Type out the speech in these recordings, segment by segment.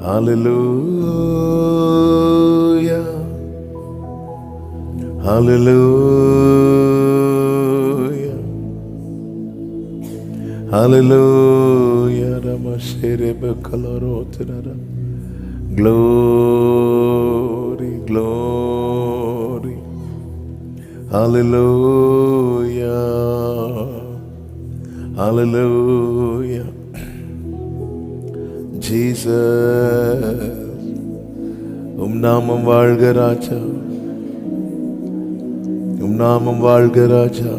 Hallelujah, hallelujah, hallelujah. Ramasherebe kalorotirara. Glory, glory, hallelujah, hallelujah. Jesus, நாமம் வாழ்க ராஜா, நாமம் வாழ்க ராஜா.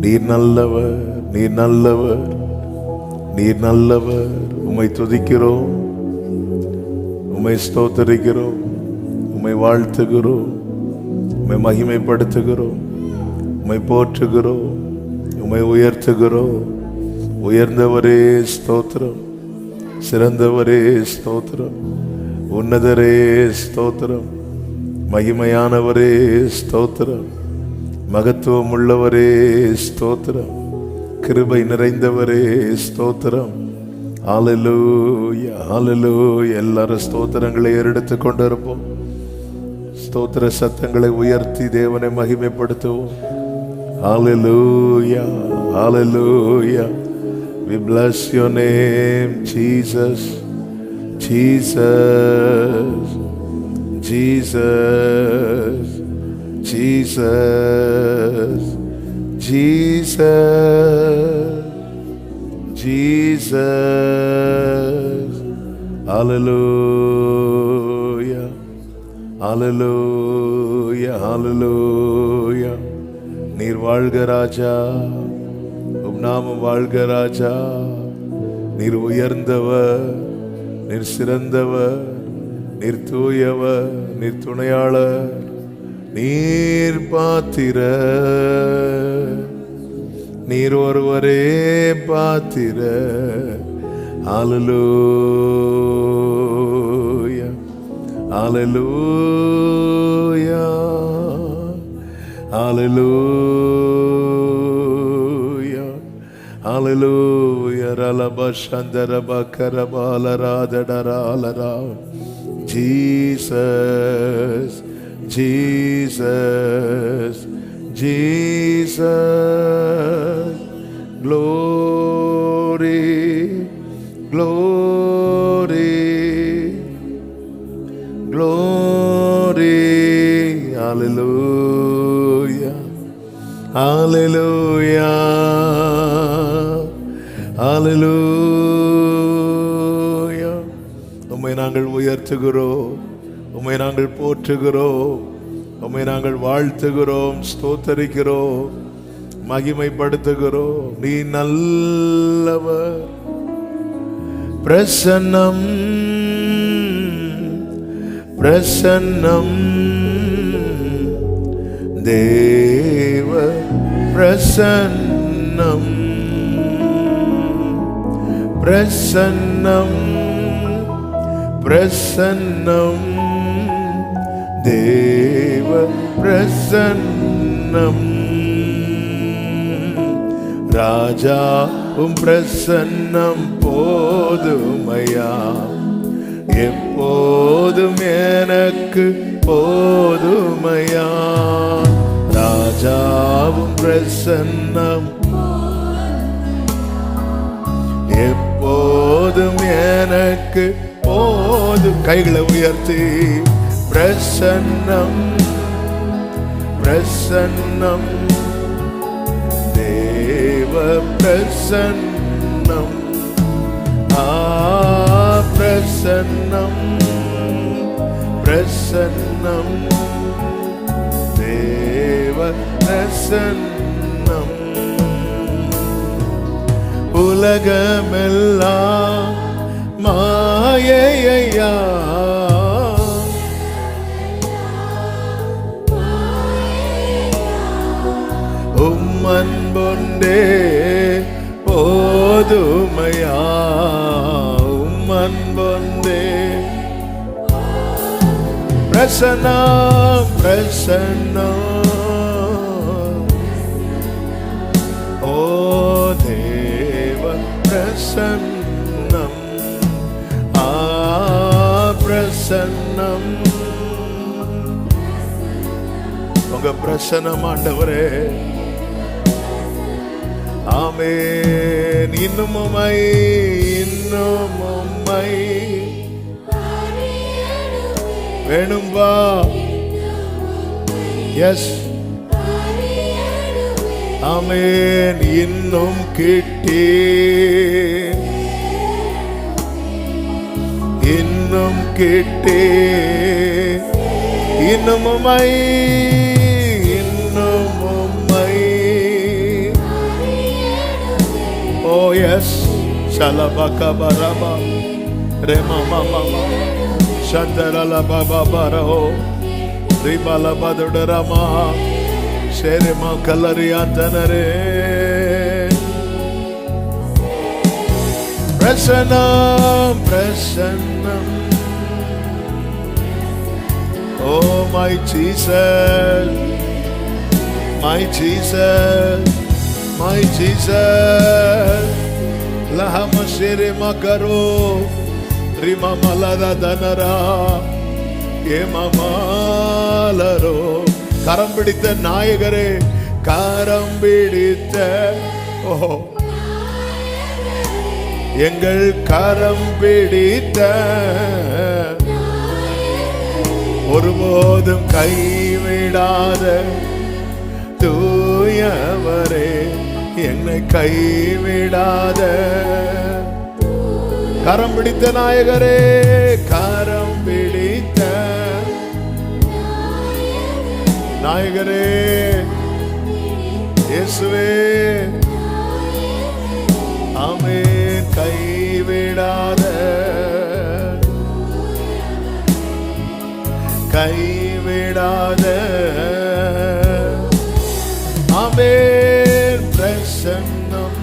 நீர் நல்லவர், நீர் நல்லவர், நீர் நல்லவர். உம்மை துதிக்கிறோம், உம்மை ஸ்தோத்தரிக்கிறோம், உம்மை வாழ்த்துகிறோம், உம்மை மகிமைப்படுத்துகிறோம், உம்மை போற்றுகிறோம், உம்மை உயர்த்துகிறோம். உயர்ந்தவரே ஸ்தோத்திரம், சிறந்தவரே ஸ்தோத்திரம், உன்னதரே ஸ்தோத்திரம், மகிமையானவரே ஸ்தோத்திரம், மகத்துவம் உள்ளவரே ஸ்தோத்திரம், கிருபை நிறைந்தவரே ஸ்தோத்திரம். ஹல்லேலூயா, ஹல்லேலூயா. எல்லாரும் ஸ்தோத்திரங்களை ஏறெடுத்து கொண்டு இருப்போம். ஸ்தோத்திர சத்தங்களை உயர்த்தி தேவனை மகிமைப்படுத்துவோம். ஹல்லேலூயா, ஹல்லேலூயா. We bless your name, Jesus, Jesus, Jesus, Jesus, Jesus, Jesus. Hallelujah, hallelujah, hallelujah. நீர் வாழ்க ராஜா, நாமம் வாழ்க ராஜா. நீர் உயர்ந்தவர், நீர் சிறந்தவர், நீர் தூயவர், நீர் துணையாளர், நீர் பாத்திர, நீர் ஒருவரே பாத்திர. ஹல்லேலூயா, ஹல்லேலூயா, ஹல்லேலூயா, ஹல்லேலூயா. ரலபஷந்தரபகரபாலராதடராலரா. Jesus, Jesus, Jesus. Glory, glory, glory. Hallelujah, hallelujah, hallelujah. உம்மை நாங்கள் உயர்த்துகிறோம், உம்மை நாங்கள் போற்றுகிறோம், உம்மை நாங்கள் வாழ்த்துகிறோம், ஸ்தோத்தரிக்கிறோம், மகிமைப்படுத்துகிறோம். நீ நல்லவர். பிரசன்னம், பிரசன்னம், தேவ பிரசன்னம், பிரசன்னம், பிரசன்னம், தேவ பிரசன்னம். ராஜா உம் பிரசன்னம் போதுமையா, எப்போதும் எனக்கு போதுமையா. ராஜாவும் பிரசன்னம் எப்போதும் எனக்கு போதும். கைகளை உயர்த்தி பிரசன்னம், பிரசன்னம், தேவ பிரசன்னம். பிரசன்னம், பிரசன்னம், தேவ பிரசன்னம். உலகமெல்லாம் மாயையா, உம்மன்பொண்டே போதுமையா, உம்மன்பொண்டே. பிரசன்னம், பிரசன்னம், ஓ தேவ பிரசன்னம். பிரசன்னம், உங்க பிரசன்னம் ஆண்டவரே. ஆமென். இன்னும் உம்மை, இன்னும் உம்மை வேணும்பா. எஸ், ஆமென். இன்னும் கிட்டே, இன்னும் கிட்டே, இன்னும் உம்மை, இன்னும் உம்மை. ஓ எஸ், சலபகபரபா ரெமமமம சந்தரலபபரோ ரிபலபதுடரமா சேரமா கல்லரியாந்தனரே. பிரசன்னம், பிரசன்னம். Oh my Jesus, my Jesus, my Jesus. Lahama shere makaro rima malada danara ஏமாலரோ. கரம் பிடித்த நாயகரே, கரம் பிடித்த, ஓ எங்கள் கரம் பிடித்த, ஒருபோதும் கைவிடாத தூயவரே, என்னை கைவிடாத கரம் பிடித்த நாயகரே, கரம் பிடித்த நாயகரே, இயேசுவே. ஆமென். கைவிடாத, கைவிடாத, ஆமென். பிரசன்னம்,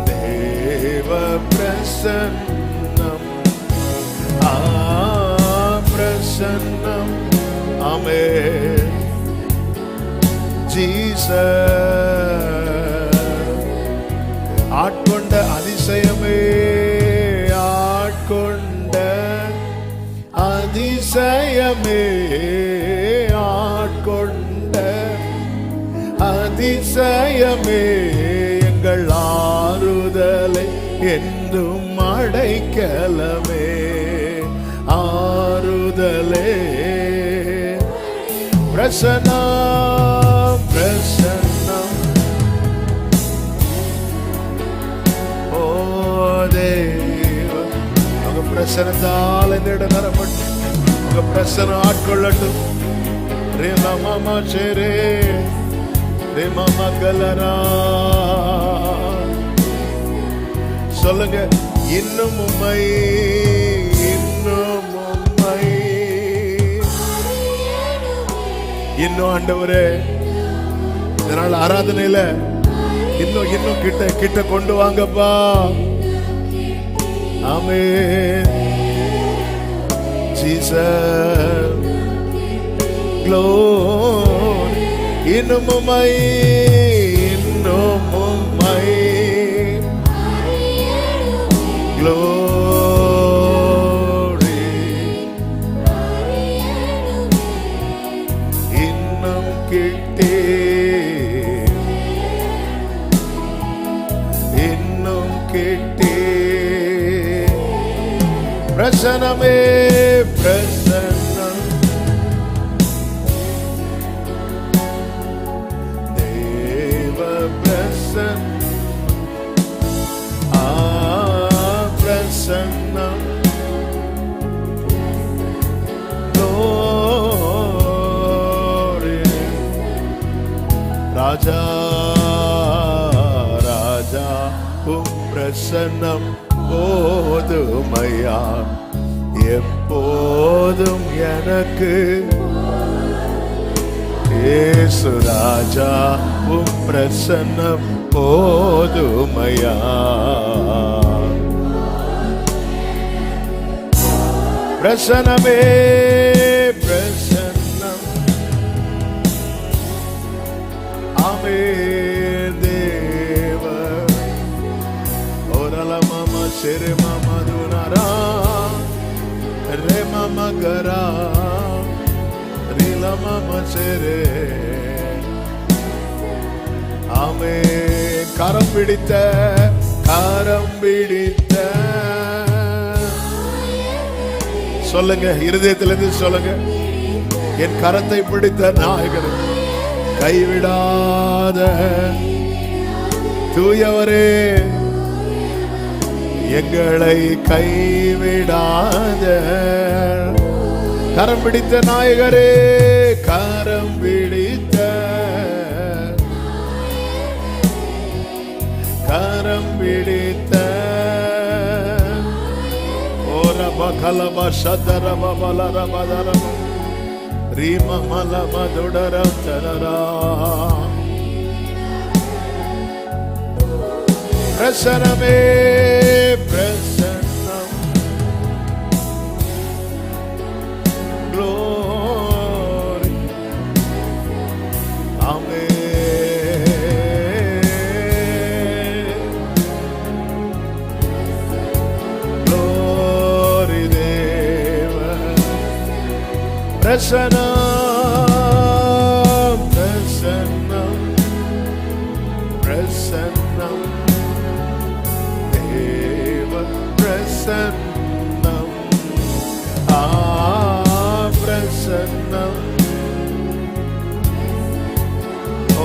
தேவ பிரசன்னம், பிரசன்னம். ஆமென். ஜீசஸ் ஆட்கொண்ட அதிசயமே, ஆட்கொண்ட அதிசயமே, ஆட்கொண்ட அதிசயமே, எங்கள் ஆறுதலை என்றும் அடைக்கலமே, ஆறுதலே. பிரசன்னம், பிரசன்னம். ஓ தேவ, உங்க பிரசனத்தால் இந்த இடம் நிரப்பட்டு, உங்க பிரசனம் ஆட்கொள்ளட்டும். ரேமா மாமா சேரே, ரேமா மகளரா. சொல்லுங்க, இன்னும் உம்மை, இன்னும் உம்மை. இன்னும் ஆண்டவரே, இதனால ஆராதனையில இன்னும் இன்னும் கிட்ட கிட்ட கொண்டு வாங்கப்பா. ஆமென். Jesus glory. இன்னும் உம்மை, இன்னும் உம்மை. glory. இன்னும் கிட்டே, இன்னும் கிட்டே. பிரசன்னமே, பிரசன்னம். தேவ பிரசன்னம், பிரசன்னம். ராஜா, ராஜா, உம் பிரசன்னம் போதுமையா, எப்போதும் எனக்கு. இயேசு ராஜா, உம் பிரசன்னம் போதுமையா. பிரசன்னமே, பிரசன்னம். ஆமென். தேவ ஓரலமம சிறு கரா ரிலமமசரே. ஆமென். கரம் பிடித்த சொல்லுங்க, இருதயத்திலிருந்து சொல்லுங்க. என் கரத்தை பிடித்த நாயகர், கைவிடாத தூயவரே, எங்களை கைவிடாத கரம் பிடித்த நாயகரே, கரம் பிடித்த கரம் பிடித்த ஓரபகலப சதரபலரபதரப ரீமமலமதுடரம் தரரா. பிரசனமே பிரசன்னம், glory. ஆமென். glory தேவ பிரசன்னம் பிரசன்னம் பிரசன்னம் பிரசன்னம் பிரசன்னம்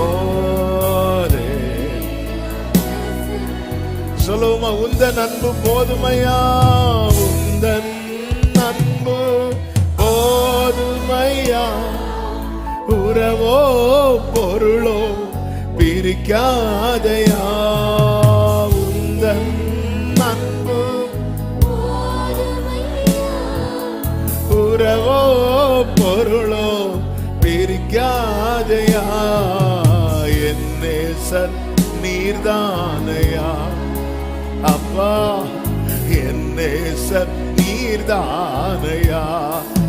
ஓரே. சொல்லுமா, உந்தன் அன்பு போதுமையா, உந்தன் அன்பு போதுமையா, உறவோ பொருளோ பிரிக்காதையா, உந்தன் உறவோ பொருளோ பிரிக்காதையா, என் நேசர் நீர்தானையா அப்பா, என் நேசர் நீர்தானையா.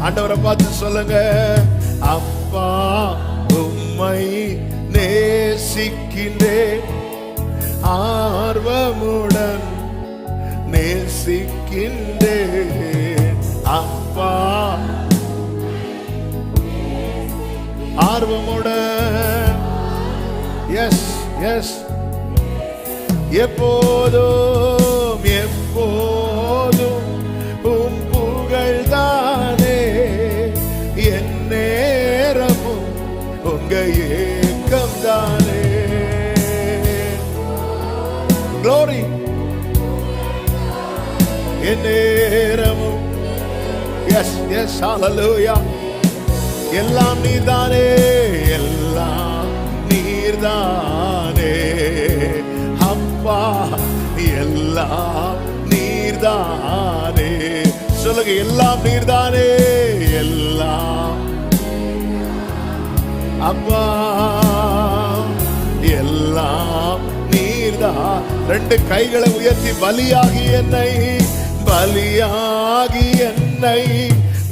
ஆண்டவரை பார்த்து சொல்லுங்க, அப்பா உம்மை நேசிக்கின்றேன், ஆர்வமுடன் நேசிக்கின்றேன். அப்பா ஆர்வமுடன், எஸ் எஸ், எப்போதும் எப்போதும் உம் புகழ்தானே, என் நேரமும் உங்க ஏக்கம் தானே. glory. என் நேரமும், எஸ் எஸ், hallelujah. எல்லாம் நீர்தானே, எல்லாம் நீர்தானே அப்பா, எல்லாம் நீர்தானே. சொல்லுங்க, எல்லாம் நீர்தானே, எல்லாம் அப்பா, எல்லாம் நீர்தான். ரெண்டு கைகளை உயர்த்தி, பலியாகி என்னை, பலியாகி என்னை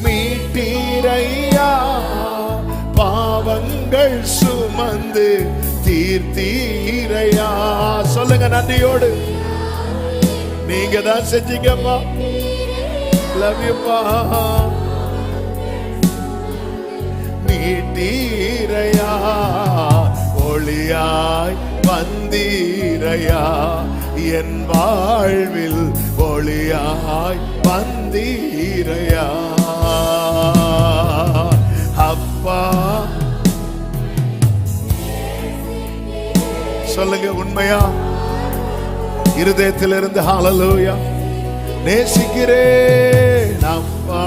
மீட்டீரையா, பாவங்கள் சுமந்து தீர்த்தீரையா. சொல்லுங்க நன்றியோடு, நீங்க தான் செஞ்சீங்கப்பா. லவ் யூ பா. மீட்டீரையா, ஒளியாய் வந்தீரையா, என் வாழ்வில் ஒளியாய் வந்தீரையா அப்பா. சொல்லுங்க உண்மையா, இருதயத்திலிருந்து ஹல்லேலூயா. நேசிக்கிறேன் அப்பா,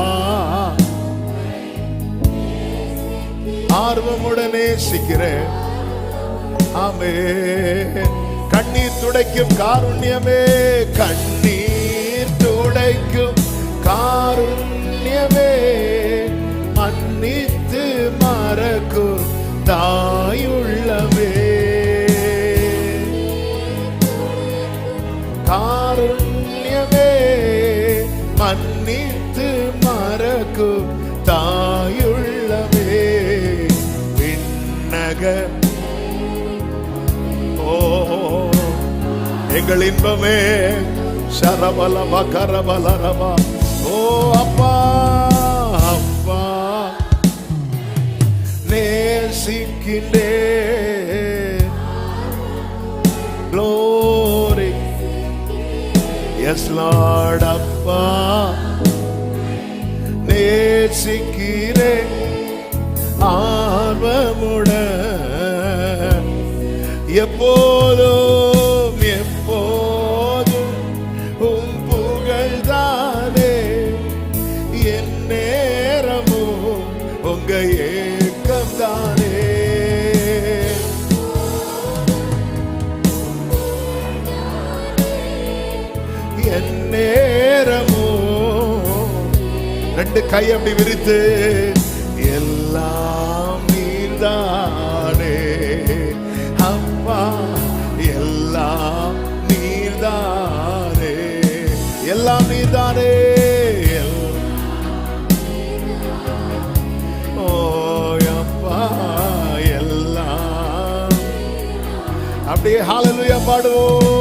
ஆர்வமுடன் நேசிக்கிறேன். ஆமென். கண்ணீர் துடைக்கும் காருண்யமே, கண்ணீர் துடைக்கும் காருண்யமே, மன்னித்து மறக்கும் தாயுள்ளமே, காருண்யமே, மன்னித்து மறக்கும் தாயுள்ளமே, விண்ணக எங்கள் இன்பமே, சரபலமா கரபலரமா. ஓ அப்பா எஸ் லார்ட் அப்பா நேசிக்கிறேன் ஆர்வமுடன் எப்போதும் எப்போதும் உம் புகழ்தானே என் நேரமும் உங்க ஏக்கம் தானே என் நேரமும் ரெண்டு கை அப்படி விரித்து எல்லாம் நீர்தானே அப்பா எல்லாம் நீர்தானே எல்லாம் நீர்தானே ஓ அப்பா எல்லாம் அப்படியே ஹல்லேலூயா பாடுவோம்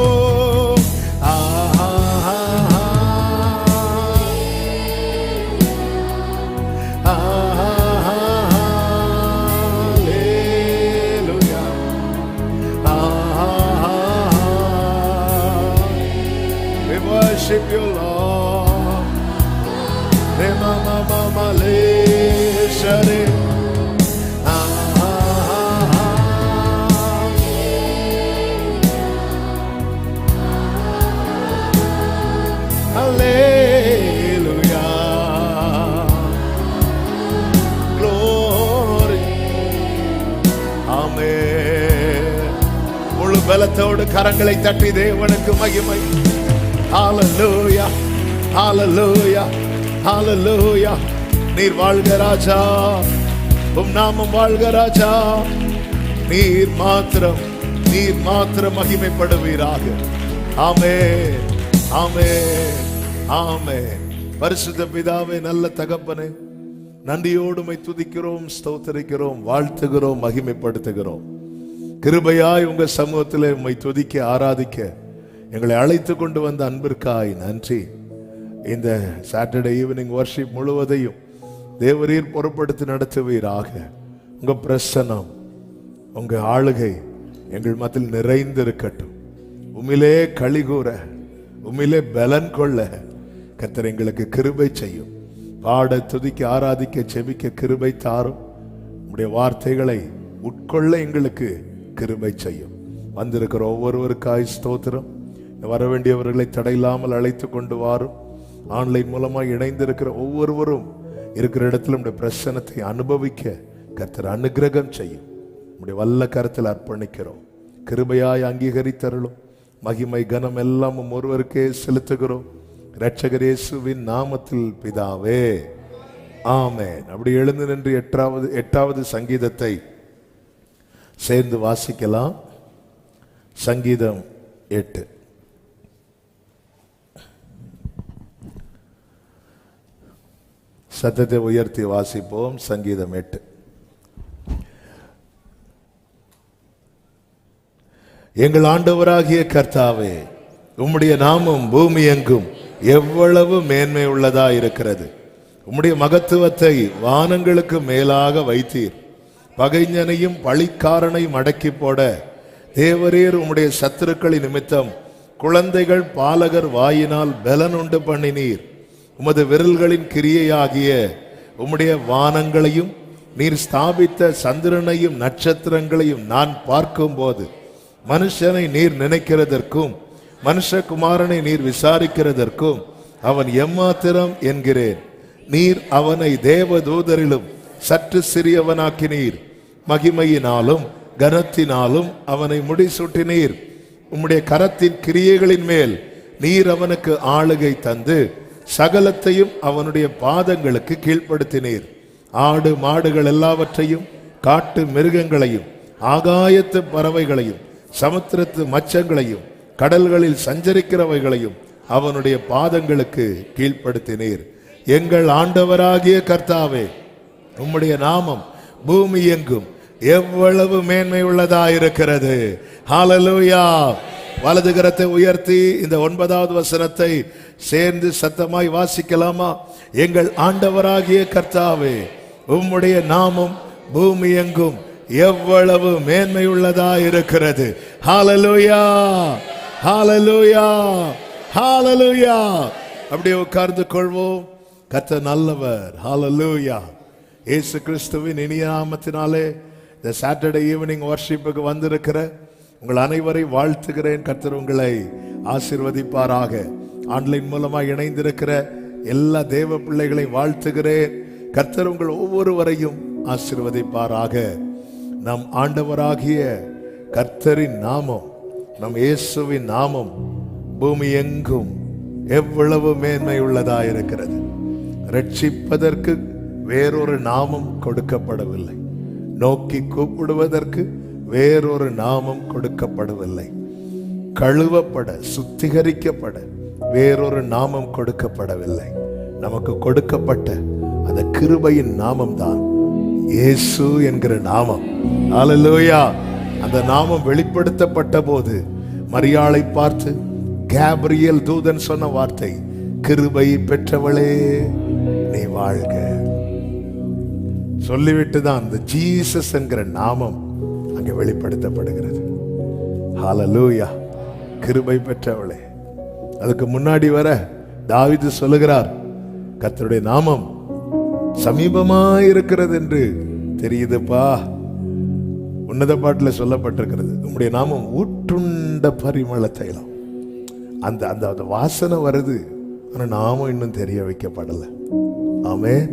worship you, Lord. Re mama mama le share. Hallelujah. Glory. Amen. முழு பலத்தோடு கரங்களை தட்டி தேவனுக்கு மகிமை. ஹல்லேலூயா ஹல்லேலூயா ஹல்லேலூயா. நீர் வாழ்க ராஜா, உம் நாமம் வாழ்க ராஜா. நீர் மாத்திரம் மகிமைப்படுவீராக. ஆமென் ஆமென் ஆமென். பரிசுத்த பிதாவே, நல்ல தகப்பனே, நன்றியோடு உம்மை துதிக்கிறோம், ஸ்தோத்திரிக்கிறோம், வாழ்த்துகிறோம், மகிமைப்படுத்துகிறோம். கிருபையாய் உங்க சமூகத்திலே உம்மை துதிக்க ஆராதிக்க எங்களை அழைத்து கொண்டு வந்த அன்பிற்காய் நன்றி. இந்த சாட்டர்டே ஈவினிங் வர்ஷிப் முழுவதையும் தேவரீர் பொறுப்படுத்தி நடத்துவீராக. உங்க பிரசன்னம், உங்க ஆளுகை எங்கள் மத்தியில் நிறைந்திருக்கட்டும். உம்மிலே களிகூற, உம்மிலே பலன் கொள்ள கர்த்தர் எங்களுக்கு கிருபை செய்யும். பாட, துதிக்க, ஆராதிக்க, செபிக்க கிருபை தாரும். உம்முடைய வார்த்தைகளை உட்கொள்ள எங்களுக்கு கிருபை செய்யும். வந்திருக்கிற ஒவ்வொருவருக்காய் ஸ்தோத்திரம். வர வேண்டியவர்களை தடையில்லாமல் அழைத்து கொண்டு வாரும். ஆன்லைன் மூலமாக இணைந்திருக்கிற ஒவ்வொருவரும் இருக்கிற இடத்துல நம்முடைய பிரசன்னத்தை அனுபவிக்க கர்த்தர் அனுக்கிரகம் செய்யும். நம்முடைய வல்ல கரத்தில் அர்ப்பணிக்கிறோம். கிருபையாய் அங்கீகரித்தருளும். மகிமை கனம் எல்லாம் ஒருவருக்கே செலுத்துகிறோம். இரட்சகர் இயேசுவின் நாமத்தில் பிதாவே, ஆமென். அப்படி எழுந்து நின்று எட்டாவது சங்கீதத்தை சேர்ந்து வாசிக்கலாம். சங்கீதம் 8. சத்தத்தை உயர்த்தி வாசிப்போம். சங்கீதம் 8. எங்கள் ஆண்டவராகிய கர்த்தாவே, உம்முடைய நாமம் பூமி எங்கும் எவ்வளவு மேன்மை உள்ளதா இருக்கிறது. உம்முடைய மகத்துவத்தை வானங்களுக்கு மேலாக வைத்தீர். பகைஞனையும் பழிக்காரனையும் அடக்கி போட தேவரீர் உம்முடைய சத்துருக்களின் நிமித்தம் குழந்தைகள் பாலகர் வாயினால் பலன் உண்டு பண்ணினீர். உமது விரல்களின் கிரியையாகிய உம்முடைய வானங்களையும் நீர் ஸ்தாபித்த சந்திரனையும் நட்சத்திரங்களையும் நான் பார்க்கும் போது மனுஷனை நீர் நினைக்கிறதற்கும் மனுஷகுமாரனை நீர் விசாரிக்கிறதற்கும் அவன் எம்மாத்திரம் என்கிறேன். நீர் அவனை தேவதூதரிலும் சற்று சிறியவனாக்கினீர். மகிமையினாலும் கனத்தினாலும் அவனை முடிசூட்டினீர். உம்முடைய கரத்தின் கிரியைகளின் மேல் நீர் அவனுக்கு ஆளுகை தந்து சகலத்தையும் அவனுடைய பாதங்களுக்கு கீழ்ப்படுத்தினீர். ஆடு மாடுகள் எல்லாவற்றையும், காட்டு மிருகங்களையும், ஆகாயத்து பறவைகளையும், சமுத்திரத்து மச்சங்களையும், கடல்களில் சஞ்சரிக்கிறவைகளையும் அவனுடைய பாதங்களுக்கு கீழ்ப்படுத்தினீர். எங்கள் ஆண்டவராகிய கர்த்தாவே, உம்முடைய நாமம் பூமி எங்கும் எவ்வளவு மேன்மை உள்ளதாயிருக்கிறது. ஹல்லேலூயா. வலது கரத்தை உயர்த்தி இந்த 9வது வசனத்தை சேர்ந்து சத்தமாய் வாசிக்கலாமா? எங்கள் ஆண்டவராகிய கர்த்தாவே, உம்முடைய நாமம் பூமி எங்கும் எவ்வளவு மேன்மை உள்ளதாயிருக்கிறது. ஹல்லேலூயா ஹல்லேலூயா ஹalleluya. அப்படியே உட்கார்ந்து கொள்வோம். கர்த்தர் நல்லவர். ஹalleluya. இயேசு கிறிஸ்துவின் இனிய நாமத்தினாலே இந்த சாட்டர்டே ஈவினிங் வர்ஷிப்புக்கு வந்திருக்கிற உங்கள் அனைவரை வாழ்த்துகிறேன். கர்த்தர் உங்களை ஆசீர்வதிப்பாராக. ஆன்லைன் மூலமாக இணைந்திருக்கிற எல்லா தேவ பிள்ளைகளை வாழ்த்துகிறேன். கர்த்தர் உங்கள் ஒவ்வொருவரையும் ஆசீர்வதிப்பாராக. நம் ஆண்டவராகிய கர்த்தரின் நாமம், நம் இயேசுவின் நாமம் பூமி எங்கும் எவ்வளவு மேன்மை உள்ளதாயிருக்கிறது. ரட்சிப்பதற்கு வேறொரு நாமம் கொடுக்கப்படவில்லை. நோக்கி கூப்பிடுவதற்கு வேறொரு நாமம் கொடுக்கப்படவில்லை. கழுவப்பட சுத்திகரிக்கப்பட வேறொரு நாமம் கொடுக்கப்படவில்லை. நமக்கு கொடுக்கப்பட்ட அந்த கிருபையின் நாமம் தான் இயேசு என்கிற நாமம். ஹல்லேலூயா. அந்த நாமம் வெளிப்படுத்தப்பட்ட போது மரியாளை பார்த்து கேப்ரியல் தூதன் சொன்ன வார்த்தை, கிருபை பெற்றவளே நீ வாழ்க. சொல்லிவிட்டு தான் அந்த ஜீசஸ் என்கிற நாமம் அங்கே வெளிப்படுத்தப்படுகிறது. ஹல்லேலூயா. கிருபை பெற்றவளே. அதுக்கு முன்னாடி வர தாவீது சொல்லுகிறார், கர்த்தருடைய நாமம் சமீபமாயிருக்கிறது என்று தெரியுதுப்பா. உன்னத பாட்டில் சொல்லப்பட்டிருக்கிறது, உம்முடைய நாமம் ஊற்றுண்ட பரிமள தைலம். அந்த அந்த அந்த வாசனை வருது, ஆனால் நாமம் இன்னும் தெரிய வைக்கப்படலை. ஆமென்.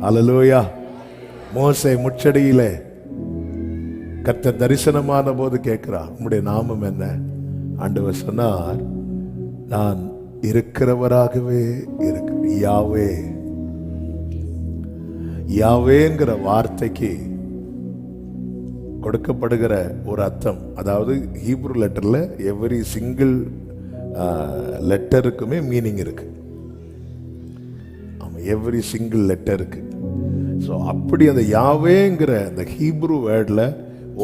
ஹல்லேலூயா. மோசே முச்சடியிலே கர்த்தர் தரிசனமான போது கேட்கிறார், உம்முடைய நாமம் என்ன? ஆண்டவர் சொன்னார், நான் இருக்கிறவராகவே இருக்கு. யாவே. யாவேங்கிற வார்த்தைக்கு கொடுக்கப்படுகிற ஒரு அர்த்தம், அதாவது ஹீப்ரு லெட்டர்ல எவ்ரி சிங்கிள் லெட்டருக்குமே மீனிங் இருக்கு. ஆமா, எவ்ரி சிங்கிள் லெட்டருக்கு. ஸோ அப்படி அந்த யாவேங்கிற அந்த ஹீப்ரு வேர்டில்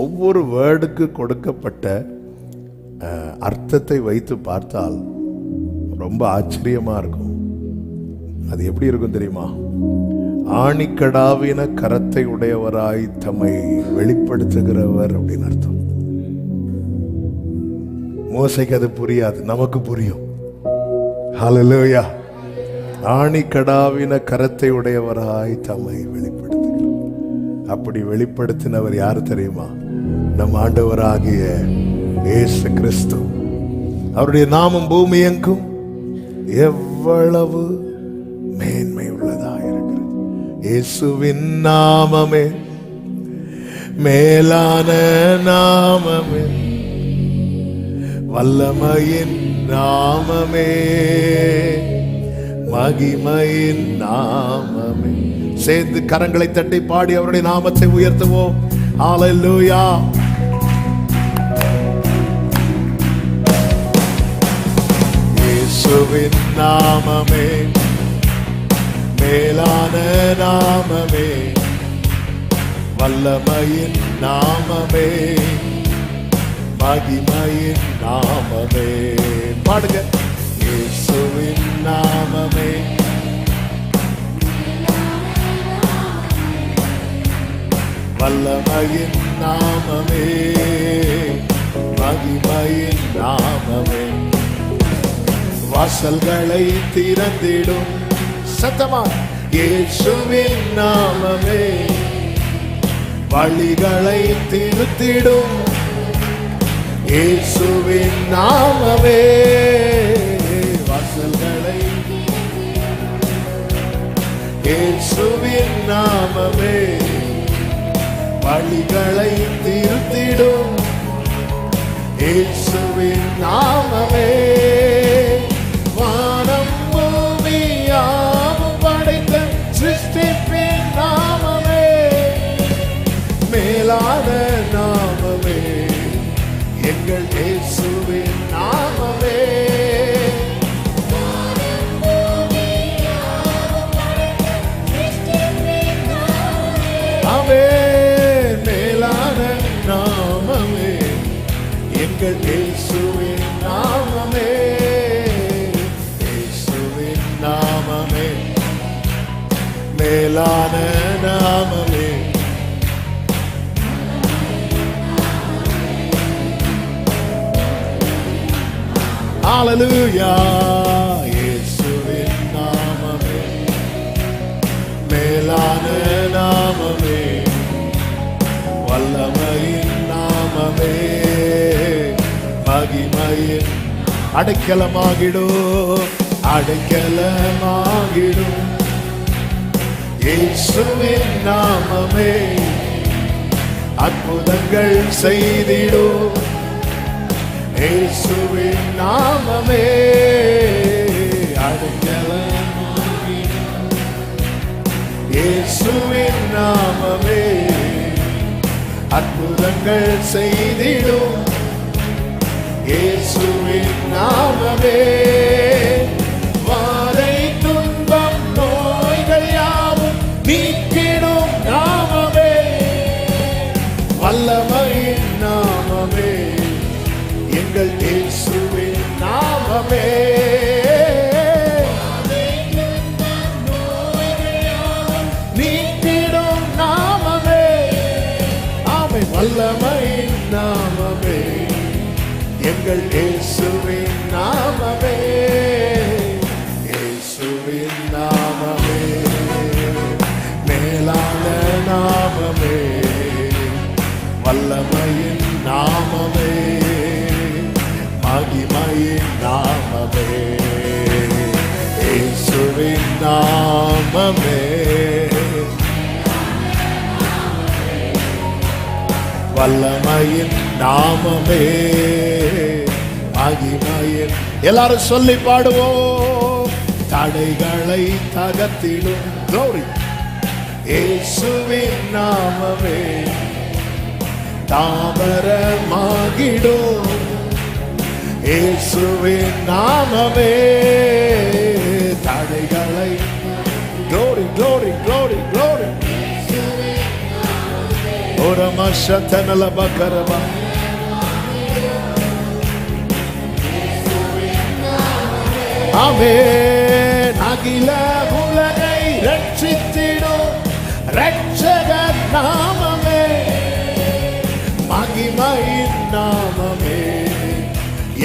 ஒவ்வொரு வேர்டுக்கு கொடுக்கப்பட்ட அர்த்தத்தை வைத்து பார்த்தால் ரொம்ப ஆச்சரியமா இருக்கும். அது எப்படி இருக்கும் தெரியுமா? ஆணிக்கடாவின கரத்தை உடையவராய் தம்மை வெளிப்படுத்துகிறவர் அப்படின்னு அர்த்தம். மோசைக்கு அது புரியாது, நமக்கு புரியும். ஹல்லேலூயா. ஆணிக்கடாவின கரத்தை உடையவராய் தம்மை வெளிப்படுத்துகிறார். அப்படி வெளிப்படுத்தினவர் யாரு தெரியுமா? நம் ஆண்டவராகிய இயேசு கிறிஸ்து. அவருடைய நாமம் பூமி எங்கும் எவ்வளவு மேன்மை உள்ளதாயிருக்கிறது. இயேசுவின் நாமமே மேலான நாமமே, வல்லமையின் நாமமே, மகிமையின் நாமமே. சேர்ந்து கரங்களை தட்டி பாடி அவருடைய நாமத்தை உயர்த்துவோம். ஹல்லேலூயா. இயேசுவின் நாமமே மேலான நாமமே, வல்லமையின் நாமமே, மகிமையின் நாமமே. பாடுங்க. இயேசுவின் நாமமே வல்லமையின் நாமமே, மகிமையின் நாமமே. வாசல்களை திறந்திடும் சத்தமா இயேசுவின் நாமமே, வழிகளை திருத்திடும் இயேசுவின் நாமமே. வாசல்களை இயேசுவின் நாமமே, வழிகளை திருத்திடும் இயேசுவின் நாமமே. வானம் பூமியாவும் படைத்த சிருஷ்டிப்பின் நாமமே, மேலான நாமமே, எங்கள் இயேசுவின் நாமமே. ஆமென். மேலான நாமமே, எங்கள் இயேசுவின் நாமமே, இயேசுவின் நாமமே, மேலான நாமமே. ஹalleluya. இயேசுவின் நாமமே மேலான நாமமே, வல்லமையின் நாமமே, மகிமையின் அடைக்கலமாகிடும், அடைக்கலமாகிடும். இயேசுவின் நாமமே அற்புதங்கள் செய்திடும். இயேசுவின் நாமமே அடைக்கலமாகிடும். இயேசுவின் நாமமே அற்புதங்கள் செய்திடும். இயேசுவின் நாமமே வாதை துன்பம் நோய்கள் யாவும் நீக்கிடும் நாமமே, வல்லமையின் நாமமே, எங்கள் இயேசுவின் நாமமே. நீக்கிடும் நாமமே, ஆமென், வல்லமையின் நாமமே, எங்கள் இயேசுவின் நாமமே. இயேசுவின் நாமமே மேலான நாமமே, வல்லமையின் நாமமே, மகிமையின் நாமமே. இயேசுவின் நாமமே வல்லமையின் நாமமே, மகிமையின். எல்லாரும் சொல்லி பாடுவோம். தடைகளை தகர்த்திடும் glory. இயேசுவின் நாமமே தாமரமாகிடும். இயேசுவின் நாமமே தடைகளை glory glory glory glory. ஓர மஷதனல பக்கரபா. ஆமென். அகில உலகை ரட்சித்திடும் ரட்சகர் நாமமே, மகிமையின் நாமமே,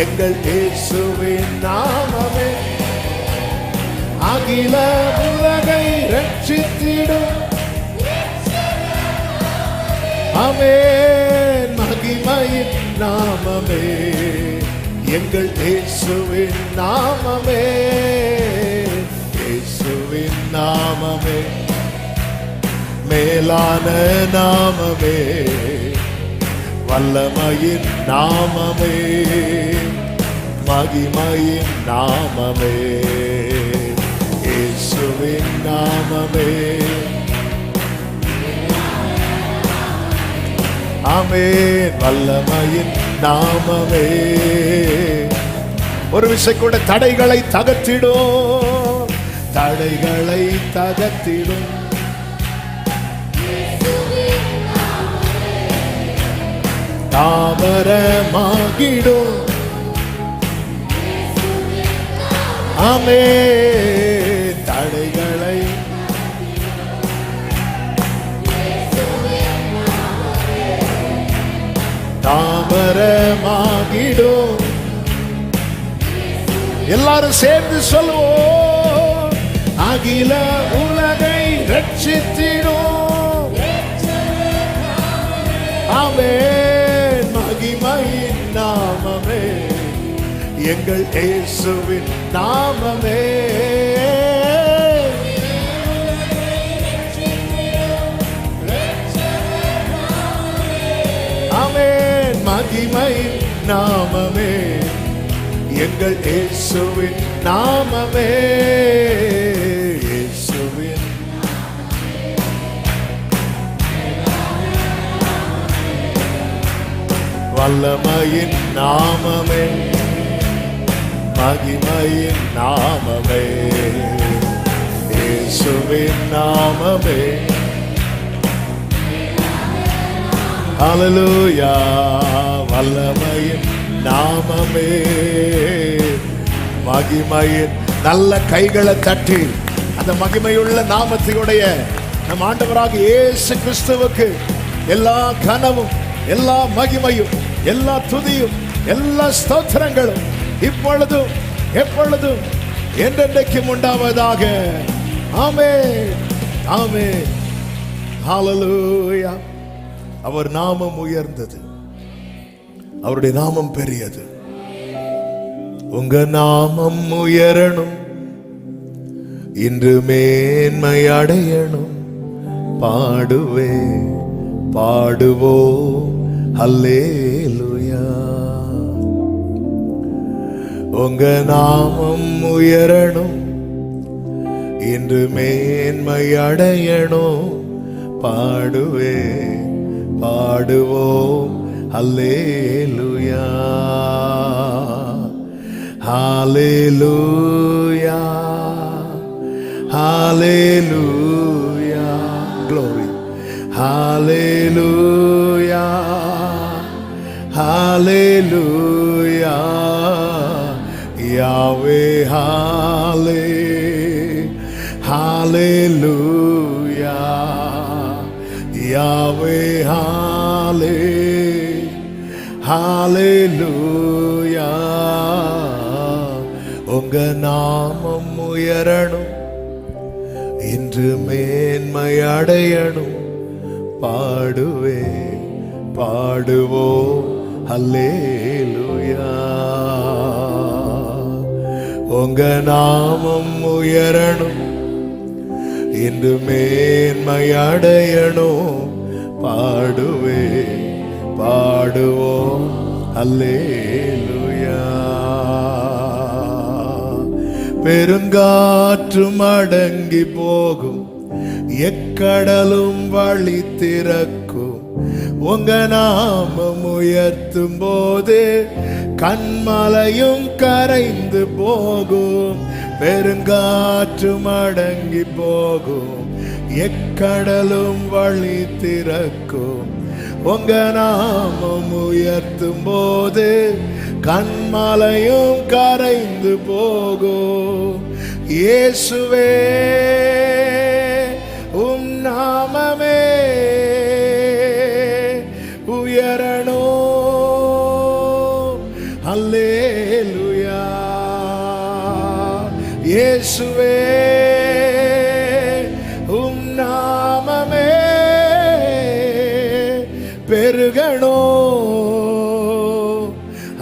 எங்கள் இயேசுவின் நாமமே. அகில உலகை ரட்சித்திடும், ஆமென், மகிமையின் நாமமே, எங்கள் இயேசுவின் நாமமே. இயேசுவின் நாமமே மேலான நாமமே, வல்லமையின் நாமமே, மகிமையின் நாமமே. இயேசுவின் நாமமே, ஆமென், வல்லமையின் நாமமே. ஒரு விஷயம் கூட தடைகளை தகர்த்திடும், தடைகளை தகர்த்திடும். தாமரமாகிடும், ஆமென், தடைகளை தாமரமாகிடும். எல்லாரும் சேர்ந்து சொல்லுவோம். அகில உலகை ரட்சித்திடும், ஆமென், மகிமையின் நாமமே, எங்கள் இயேசுவின் நாமமே. ஆமென், மகிமையின் நாமமே, எங்கள் இயேசுவின் நாமமே. இயேசுவின் வல்லமையின் நாமமே, மகிமையின் நாமமே. இயேசுவின் நாமமே. ஹல்லேலூயா. வல்லமையின் நாமமே, மகிமையின். நல்ல கைகளை தட்டி அந்த மகிமையுள்ள நாமத்தையுடைய நம் ஆண்டவராக இயேசு கிறிஸ்துவுக்கு எல்லா கனவும், எல்லா மகிமையும், எல்லா துதியும், எல்லா ஸ்தோத்திரங்களும் இப்பொழுதும் எப்பொழுதும் என்றென்றைக்கும் உண்டாவதாக. ஆமென், ஆமென், ஹல்லேலூயா. அவர் நாமம் உயர்ந்தது, அவருடைய நாமம் பெரியது. உங்க நாமம் உயரணும், இன்று மேன்மை அடையணும். பாடுவே பாடுவோம் அல்லேலூயா. உங்க நாமம் உயரணும், இன்று மேன்மை அடையணும். பாடுவே பாடுவோம் அல்லேலூயா. ஹல்லேலூயா, ஹல்லேலூயா, glory, ஹல்லேலூயா, ஹல்லேலூயா, யாவே ஹல்லேலூயா, யாவே ஹல்லேலூயா. உங்க நாமம் உயரணும், இன்று மேன்மை அடையணும். பாடுவே பாடுவோம் அல்லேலூயா. உங்க நாமம் உயரணும், இன்று மேன்மை அடையணும். பாடுவே பாடுவோம் அல்லேலூயா. பெருங்காற்றும் அடங்கி போகும், எக்கடலும் வழி திறக்கும். உங்க நாமம் உயர்த்தும் போது கண்மலையும் கரைந்து போகும். பெருங்காற்றும் அடங்கி போகும், எக்கடலும் வழி திறக்கும். உங்க நாமம் உயர்த்தும் போது கண்மலையும் கரைந்து போகும். இயேசுவே உம் நாமமே உயரணும். அல்லேலூயா. இயேசுவே உம் நாமமே பெருகணும்.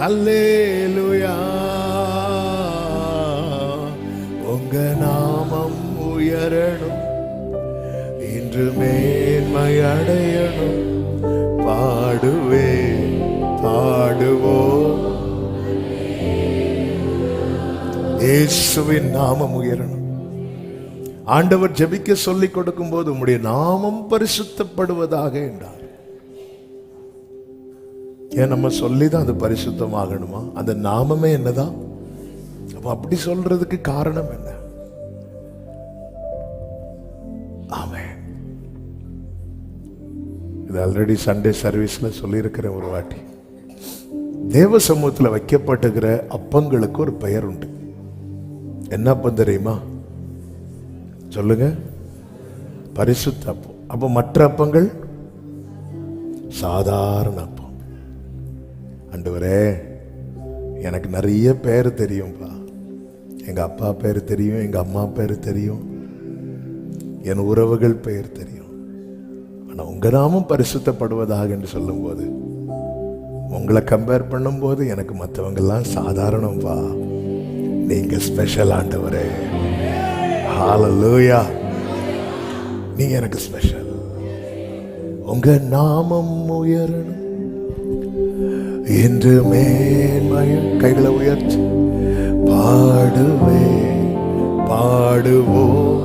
அல்லேலூயா. உங்க நாமம் உயரணும், இன்று மேன்மை அடையணும். பாடுவே பாடுவோம், இயேசுவின் நாமம் உயரணும். ஆண்டவர் ஜெபிக்க சொல்லிக் கொடுக்கும் போது உம்முடைய நாமம் பரிசுத்தப்படுவதாக என்றார். ஏன் நம்ம சொல்லிதான் அது பரிசுத்தமாகணுமா? அந்த நாமமே என்னதான்? அப்ப அப்படி சொல்றதுக்கு காரணம் என்ன? ஆமென். இது ஆல்ரெடி சண்டே சர்வீஸ்ல சொல்லியிருக்கிற ஒரு வாட்டி. தேவ சமூகத்தில் வைக்கப்பட்டுகிற அப்பங்களுக்கு ஒரு பெயர் உண்டு. என்ன அப்பம் தெரியுமா? சொல்லுங்க. பரிசுத்த அப்பம். அப்ப மற்ற அப்பங்கள் சாதாரண அப்பம். ஆண்டவரே, எனக்கு நிறைய பேர் தெரியும்பா. எங்க அப்பா பேர் தெரியும், எங்க அம்மா பேர் தெரியும், என் உறவுகள் பெயர் தெரியும். ஆனா உங்க நாமம் பரிசுத்தப்படுவதாக என்று சொல்லும் போது, உங்களை கம்பேர் பண்ணும் போது எனக்கு மற்றவங்கெல்லாம் சாதாரணம்பா. நீங்க ஸ்பெஷல் ஆண்டவரே. ஹல்லேலூயா. நீங்க எனக்கு ஸ்பெஷல். உங்க நாமம் உயரணும், இன்று மேன்மை. கைகளை உயர்த்தி பாடுவே பாடுவோம்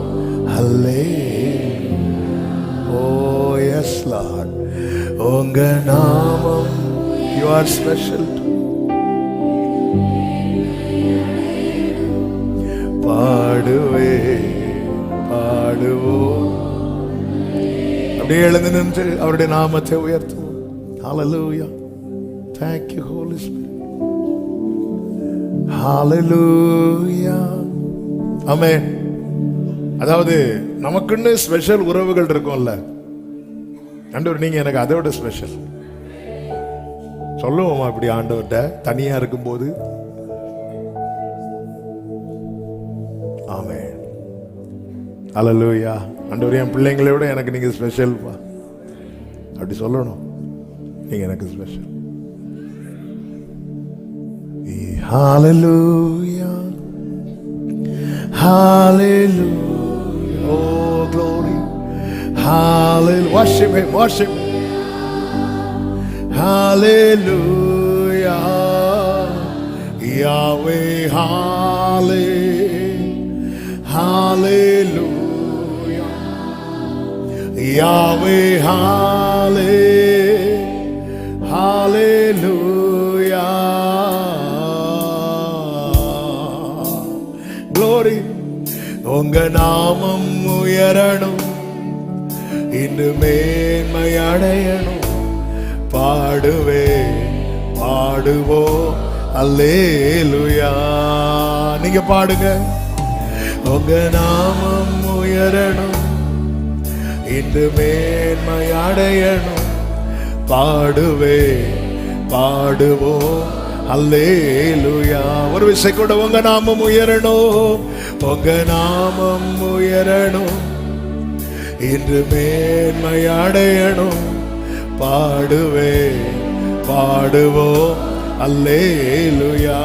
அல்லேலூயா. ஓ எஸ் லார்ட். உங்க நாமம், you are special. பாடுவே பாடுவோம். அப்படியே எழுந்து நின்று அவருடைய நாமத்தை உயர்த்துவோம். ஹல்லேலூயா. Thank you, Holy Spirit. Hallelujah. Amen. அதாவது நமக்குன்னு ஸ்பெஷல் உறவுகள் இருக்கும்ல. ஆண்டவர், நீங்க எனக்கு அதை விட ஸ்பெஷல் சொல்லுவோமா? இப்படி ஆண்டவர்கிட்ட தனியா இருக்கும்போது அல்லேலூயா. ஆண்டவரே, என் பிள்ளைங்களை விட எனக்கு நீங்க ஸ்பெஷல்ப்பா அப்படி சொல்லணும். நீங்க எனக்கு special. Hallelujah, hallelujah, oh glory, hallelujah, worship him, worship him, hallelujah, Yahweh, hallelujah, Yahweh, hallelujah, glory. உங்க நாமம் உயரணும், இன்று மேன்மை அடையணும். பாடுவோம் அல்லேலூயா. நீங்க பாடுங்க. உங்க நாமம் உயரணும், இன்று மேன்மை அடையணும். பாடுவோம் அல்லேலூயா. ஒரு விஷயம் கூட, உங்க நாமம் உயரணும், உங்க நாமம் உயரணும், இன்று மேன்மை அடையணும். பாடுவோம் அல்லேலூயா.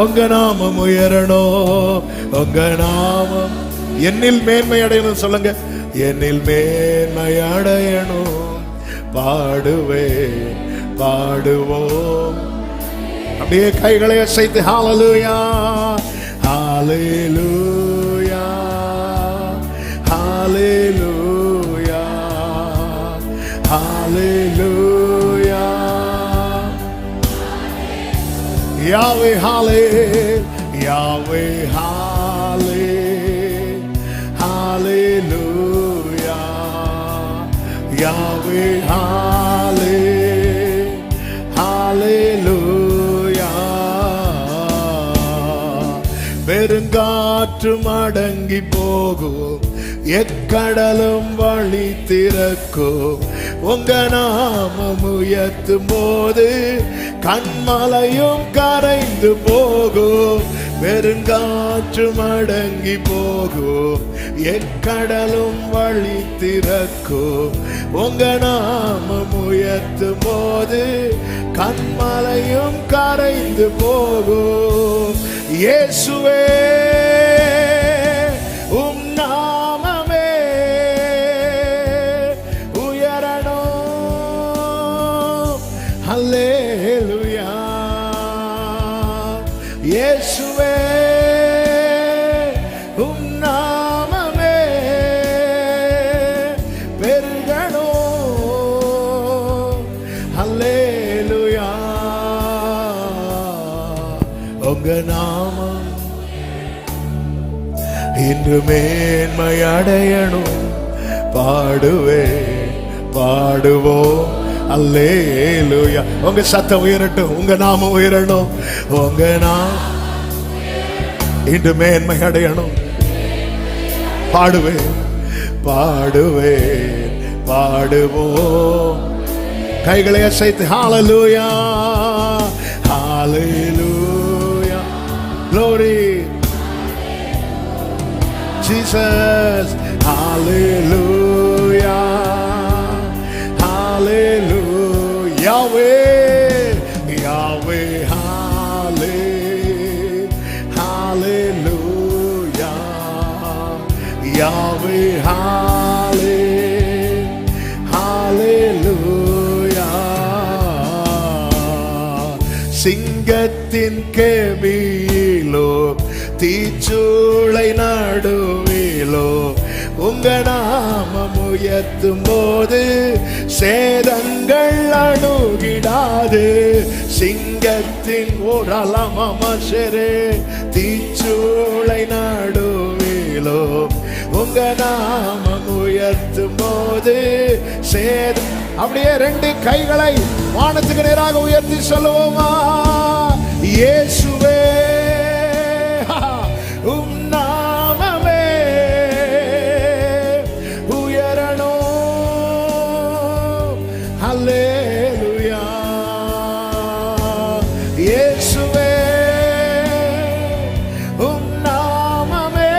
உங்க நாமம் உயரணும், உங்க நாமம் என்னில் மேன்மை அடையணும். சொல்லுங்க, என்னில் மேன்மை அடையணும். பாடுவோம். அப்படியே கைகளை அசைத்து ஹalleluya, hallelujah, hallelujah, hallelujah, Yahweh, Yahweh, hallelujah, Yahweh, hallelujah. பெருங்காற்றும் அடங்கி போகும், எக்கடலும் வழி திறக்கும். உங்க நாமம் உயர்த்தும் போது கண்மலையும் கரைந்து போகும். பெருங்காற்றும் அடங்கி போகும், எக்கடலும் வழி திறக்கும். உங்க நாமம் உயர்த்தும் போது கண்மலையும் கரைந்து போகும். இயேசுவே, உம் நாமமே உயரணும். அல்லேலூயா. இயேசுவே, உம் நாமமே பெருகணும். அல்லேலூயா. உங்க நாமம் இன்று மேன்மை அடையணும். பாடுவோம் அல்லேலூயா. உங்க சத்தம் உயரட்டும், உங்க நாமம் உயரணும். உங்க நாமம் இன்று மேன்மை அடையணும். பாடுவோம். கைகளை அசைத்து ஹalleluya, hallelujah, glory Jesus, hallelujah, hallelujah, Yahweh, hallelujah, Yahweh, hallelujah. சிங்கத்தின் கேபியிலோ தீச்சூளை நடுவிலோ உங்க நாமம் உயர்த்தும் போது சேதங்கள் அணுகிடாது. சிங்கத்தின் ஓரலமசரே தீச்சூளை நடுவிலோ உங்க நாமம் உயர்த்தும் போது சேதம். அப்படியே ரெண்டு கைகளை வானத்துக்கு நேராக உயர்த்தி சொல்லுவோமா? இயேசுவே, உம் நாமமே உயரணும். அல்லேலூயா. இயேசுவே, உம் நாமமே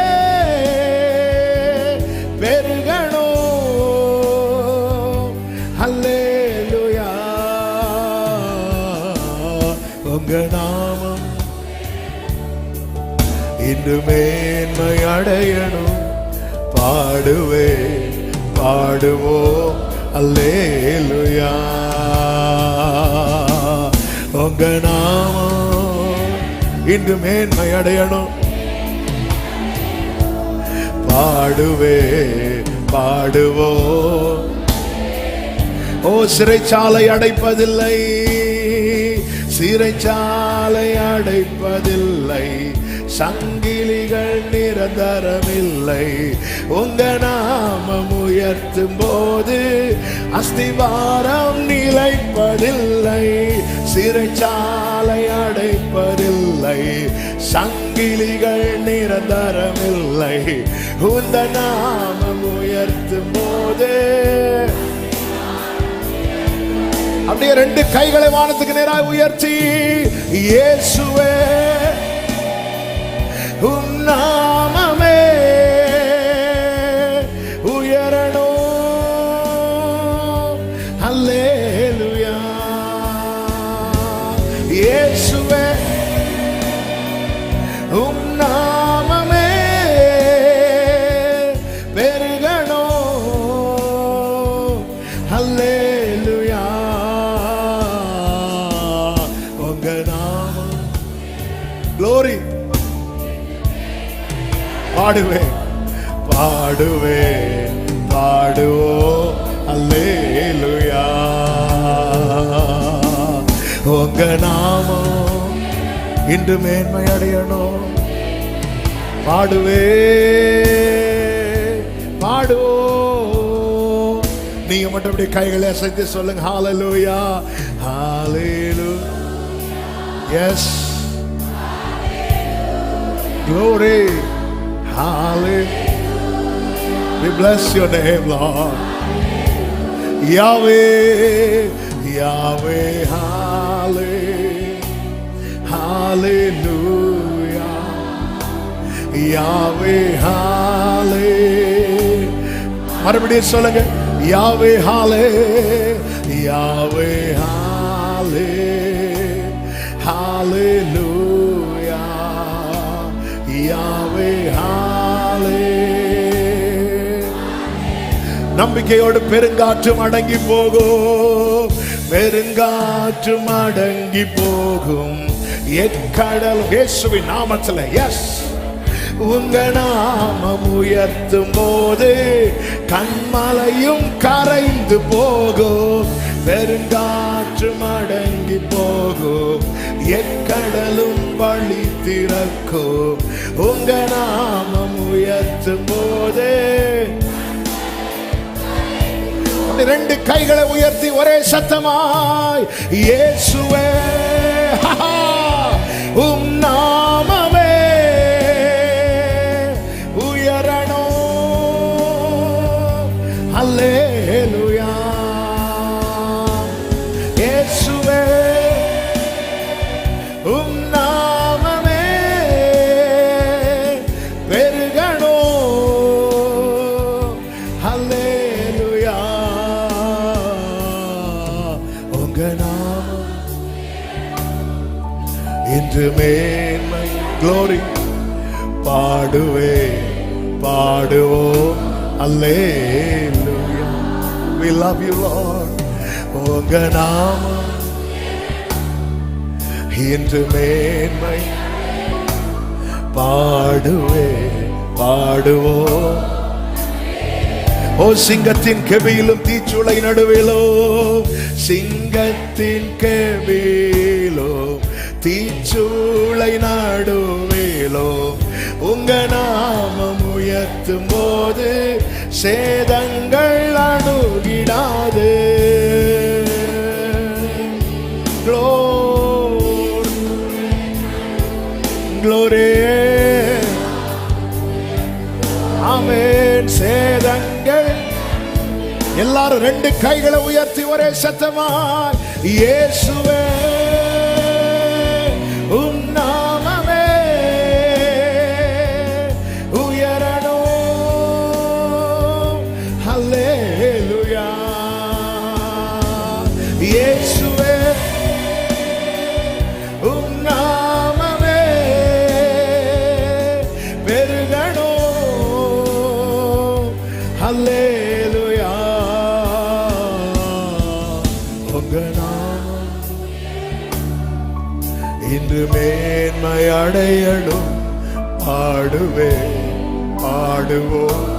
உங்க நாமம் இன்று மேன்மை அடையணும். பாடுவே பாடுவோம் அல்லேலூயா. உங்க நாமம் இன்று மேன்மை அடையணும். பாடுவே பாடுவோம். ஓ, சிறைச்சாலை அடைப்பதில்லை, சிறைச்சாலை அடைப்பதில்லை, சங்கிலிகள் நிரந்தரமில்லை. உங்க நாமம் உயர்த்தும் போது அஸ்திவாரம் நிலைப்பதில்லை. சிறைச்சாலை அடைப்பதில்லை, சங்கிலிகள் நிரந்தரமில்லை. உங்க நாமம் உயர்த்தும் போது அப்படியே ரெண்டு கைகளை வானத்துக்கு நேராக உயர்த்தி, இயேசுவே உம் நாமமே உயரணும். அல்லேலூயா. இயேசுவே உம் நாமமே பெருகணும். அல்லேலூயா. உங்க நாமம் glory. பாடுவே பாடுவே பாடுவோம் அல்லேலூயா. உங்க நாமம் இன்று மேன்மை அடையணும். பாடுவே பாடுவோம். நீங்க மட்டும் அப்படியே கைகளை அசைத்து சொல்லுங்க, ஹalleluya hallelujah. Yes, glory, hallelujah. We bless your name, Lord. Yahweh, Yahweh, hallelujah. Yahweh, hallelujah. மறுபடியும் சொல்லுங்க, Yahweh, hallelujah. Yahweh, hallelujah. Yahweh, hallelujah. நம்பிக்கையோடு பெருங்காற்றும் அடங்கி போகும், பெருங்காற்றும் அடங்கி போகும், எக்கடலும் இயேசுவின் நாமத்தில். எஸ், உங்க நாமம் உயர்த்தும் போது கண்மலையும் கரைந்து போகும், பெருங்காற்றும் அடங்கி போகும், எக்கடலும் வழி திறக்கும். உங்க நாமம் உயர்த்தும் போது ரெண்டு கைகளை உயர்த்தி ஒரே சத்தமாய், இயேசுவே உம் நாமமே உயரணும். அல்லேலூயா. இயேசுவே உம் நாமமே பெருகணும். அல்லேலூயா. உங்க நாமம் இன்று மேன்மை. glory. பாடுவே பாடுவோம் அல்லேலூயா. we love you, Lord. உங்க நாமம் இன்று மேன்மை. பாடுவே பாடுவோம். ஓ, சிங்கத்தின் கெபியிலும் தீச்சுளை நடுவிலும், சிங்கத்தின் கெபியிலும் தீச்சுளை நடுவிலும் உங்க நாமம் உயர்த்தும் போது சேதங்கள் அணுகிடாது. glory. ஆமென். சேதங்கள் எல்லாரும் ரெண்டு கைகளை உயர்த்தி ஒரே சத்தமாய், இயேசுவே உம் நாமமே உயரணும். அல்லேலூயா. இயேசுவே உம் உங்க நாமம் இன்று மேன்மை அடையணும். பாடுவே பாடுவோம்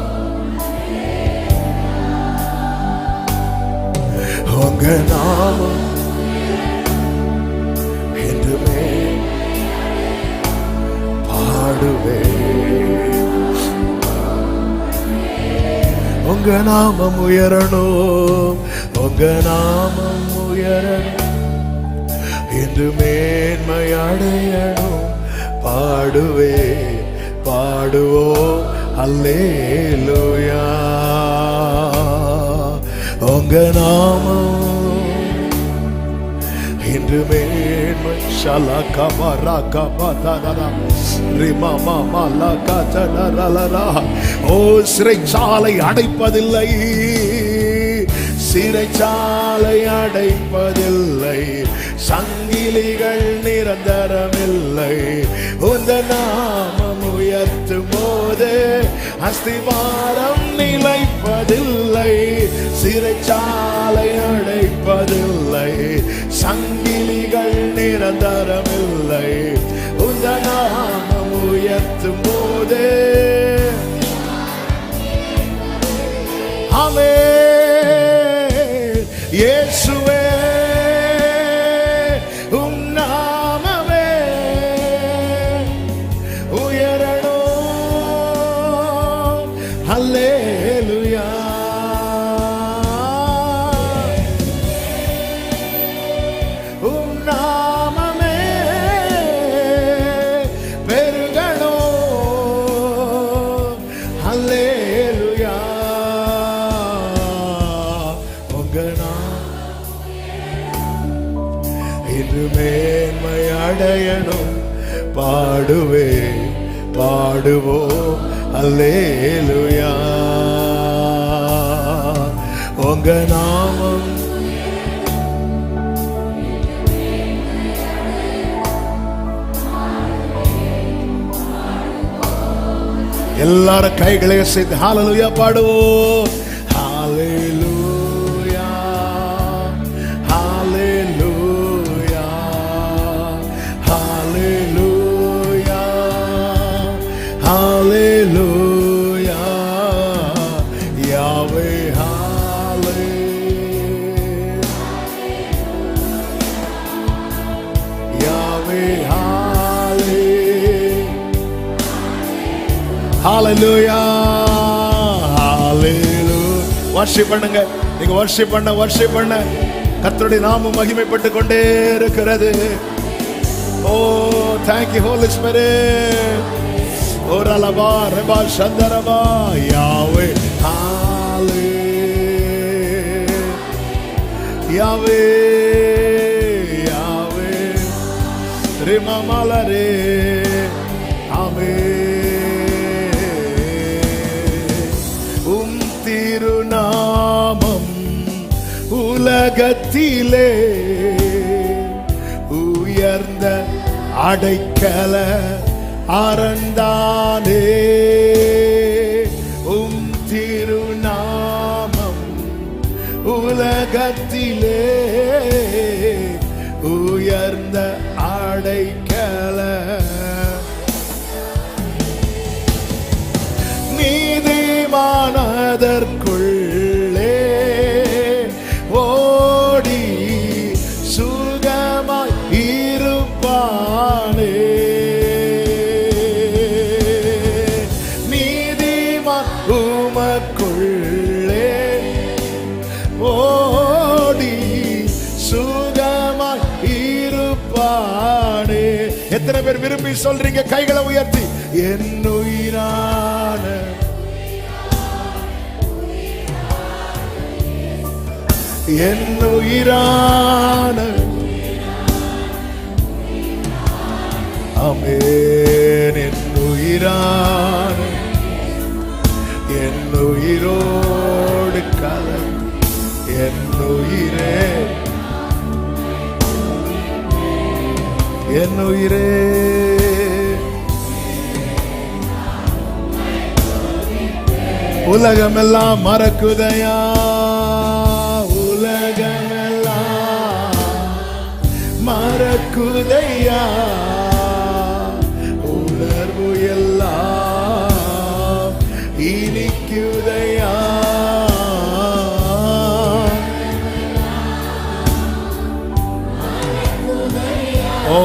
உங்க நாமம் இன்று பாடுவே. உங்க நாமம் உயரணும், உங்க நாமம் உயரணும், இன்று மேன்மை அடையணும். பாடுவே பாடுவோம் அல்லேலூயா. உங்க நாமம் இன்று மேன்மை. ஷலகா பரகா பதரா ரிமா மாலா கதரலரா. ஓ சிறைச்சாலை அடைப்பதில்லை, சிறைச்சாலை அடைப்பதில்லை, சங்கிலிகள் நிரந்தரமில்லை. உந்த நாமம் உயர்த்தும் போது அஸ்திவாரம் நிலைப்பதில்லை, சிறைச்சாலை அடைப்பதில்லை, சங்கிலிகள் நிரந்தரமில்லை. உந்த நாமம் உயர்த்தும் போது ஆமென். இயேசுவே உம் நாமமே உயரணும். அல்லேலூயா. உம் நாமமே பெருகணும். அல்லேலூயா. இன்று மேன்மை அடையணும். பாடுவே பாடுவோம் அல்லேலூயா. உங்க நாமம் எல்லாரும் கைகளை சேர்த்து ஹalleluya பாடுவோம். ஹalleluya ஹalleluya ஹalleluya ஹalleluya. யாவே ஹalleluya ஹalleluya. வர்ஷிப் பண்ணுங்க. நீங்க வர்ஷிப் பண்ண கர்த்தருடைய நாமம் மகிமைப்பட்டு கொண்டே இருக்கிறது. ஓ thank you holy spirit. ஓரலபா ரபா சந்தரபா யாவே ஹalleluya யாவே யாவே ரிமமலரே ஆமென். திருநாமம் உலகத்திலே உயர்ந்த அடைக்கல அரண்தானே. உம் திருநாமம் உலகத்திலே உயர்ந்த அடைக்கல நீதிமானதற்குள்ளே ஓடி சுகமாய் இருப்பானே. நீதிமான் உமக்குள்ளே ஓடி சுகமாய் இருப்பானே. எத்தனை பேர் விரும்பி சொல்றீங்க? கைகளை உயர்த்தி. என்னுயிரான என்னுயிரான ஆமென். என்னுயிரான என்னுயிரோடு கலந்து என்னுயிரே என்னுயிரே உலகமெல்லாம் மறக்குதையா, உலகமெல்லாம் இனிக்குதையா உணர்வு எல்லாம் இனிக்குதையா. ஓ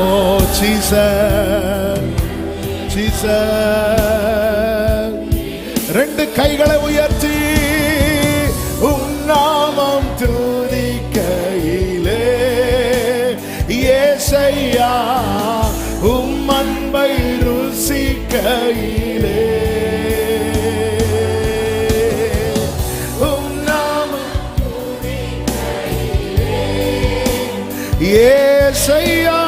ஜீசஸ் ஜீசஸ், ரெண்டு கைகளை உயர்த்தி உம் நாமம் துதிக்கையிலே ஏசையா உம் அன்பை ருசிக்கையிலே உம் நாமம் துதிக்கையிலே ஏசையா.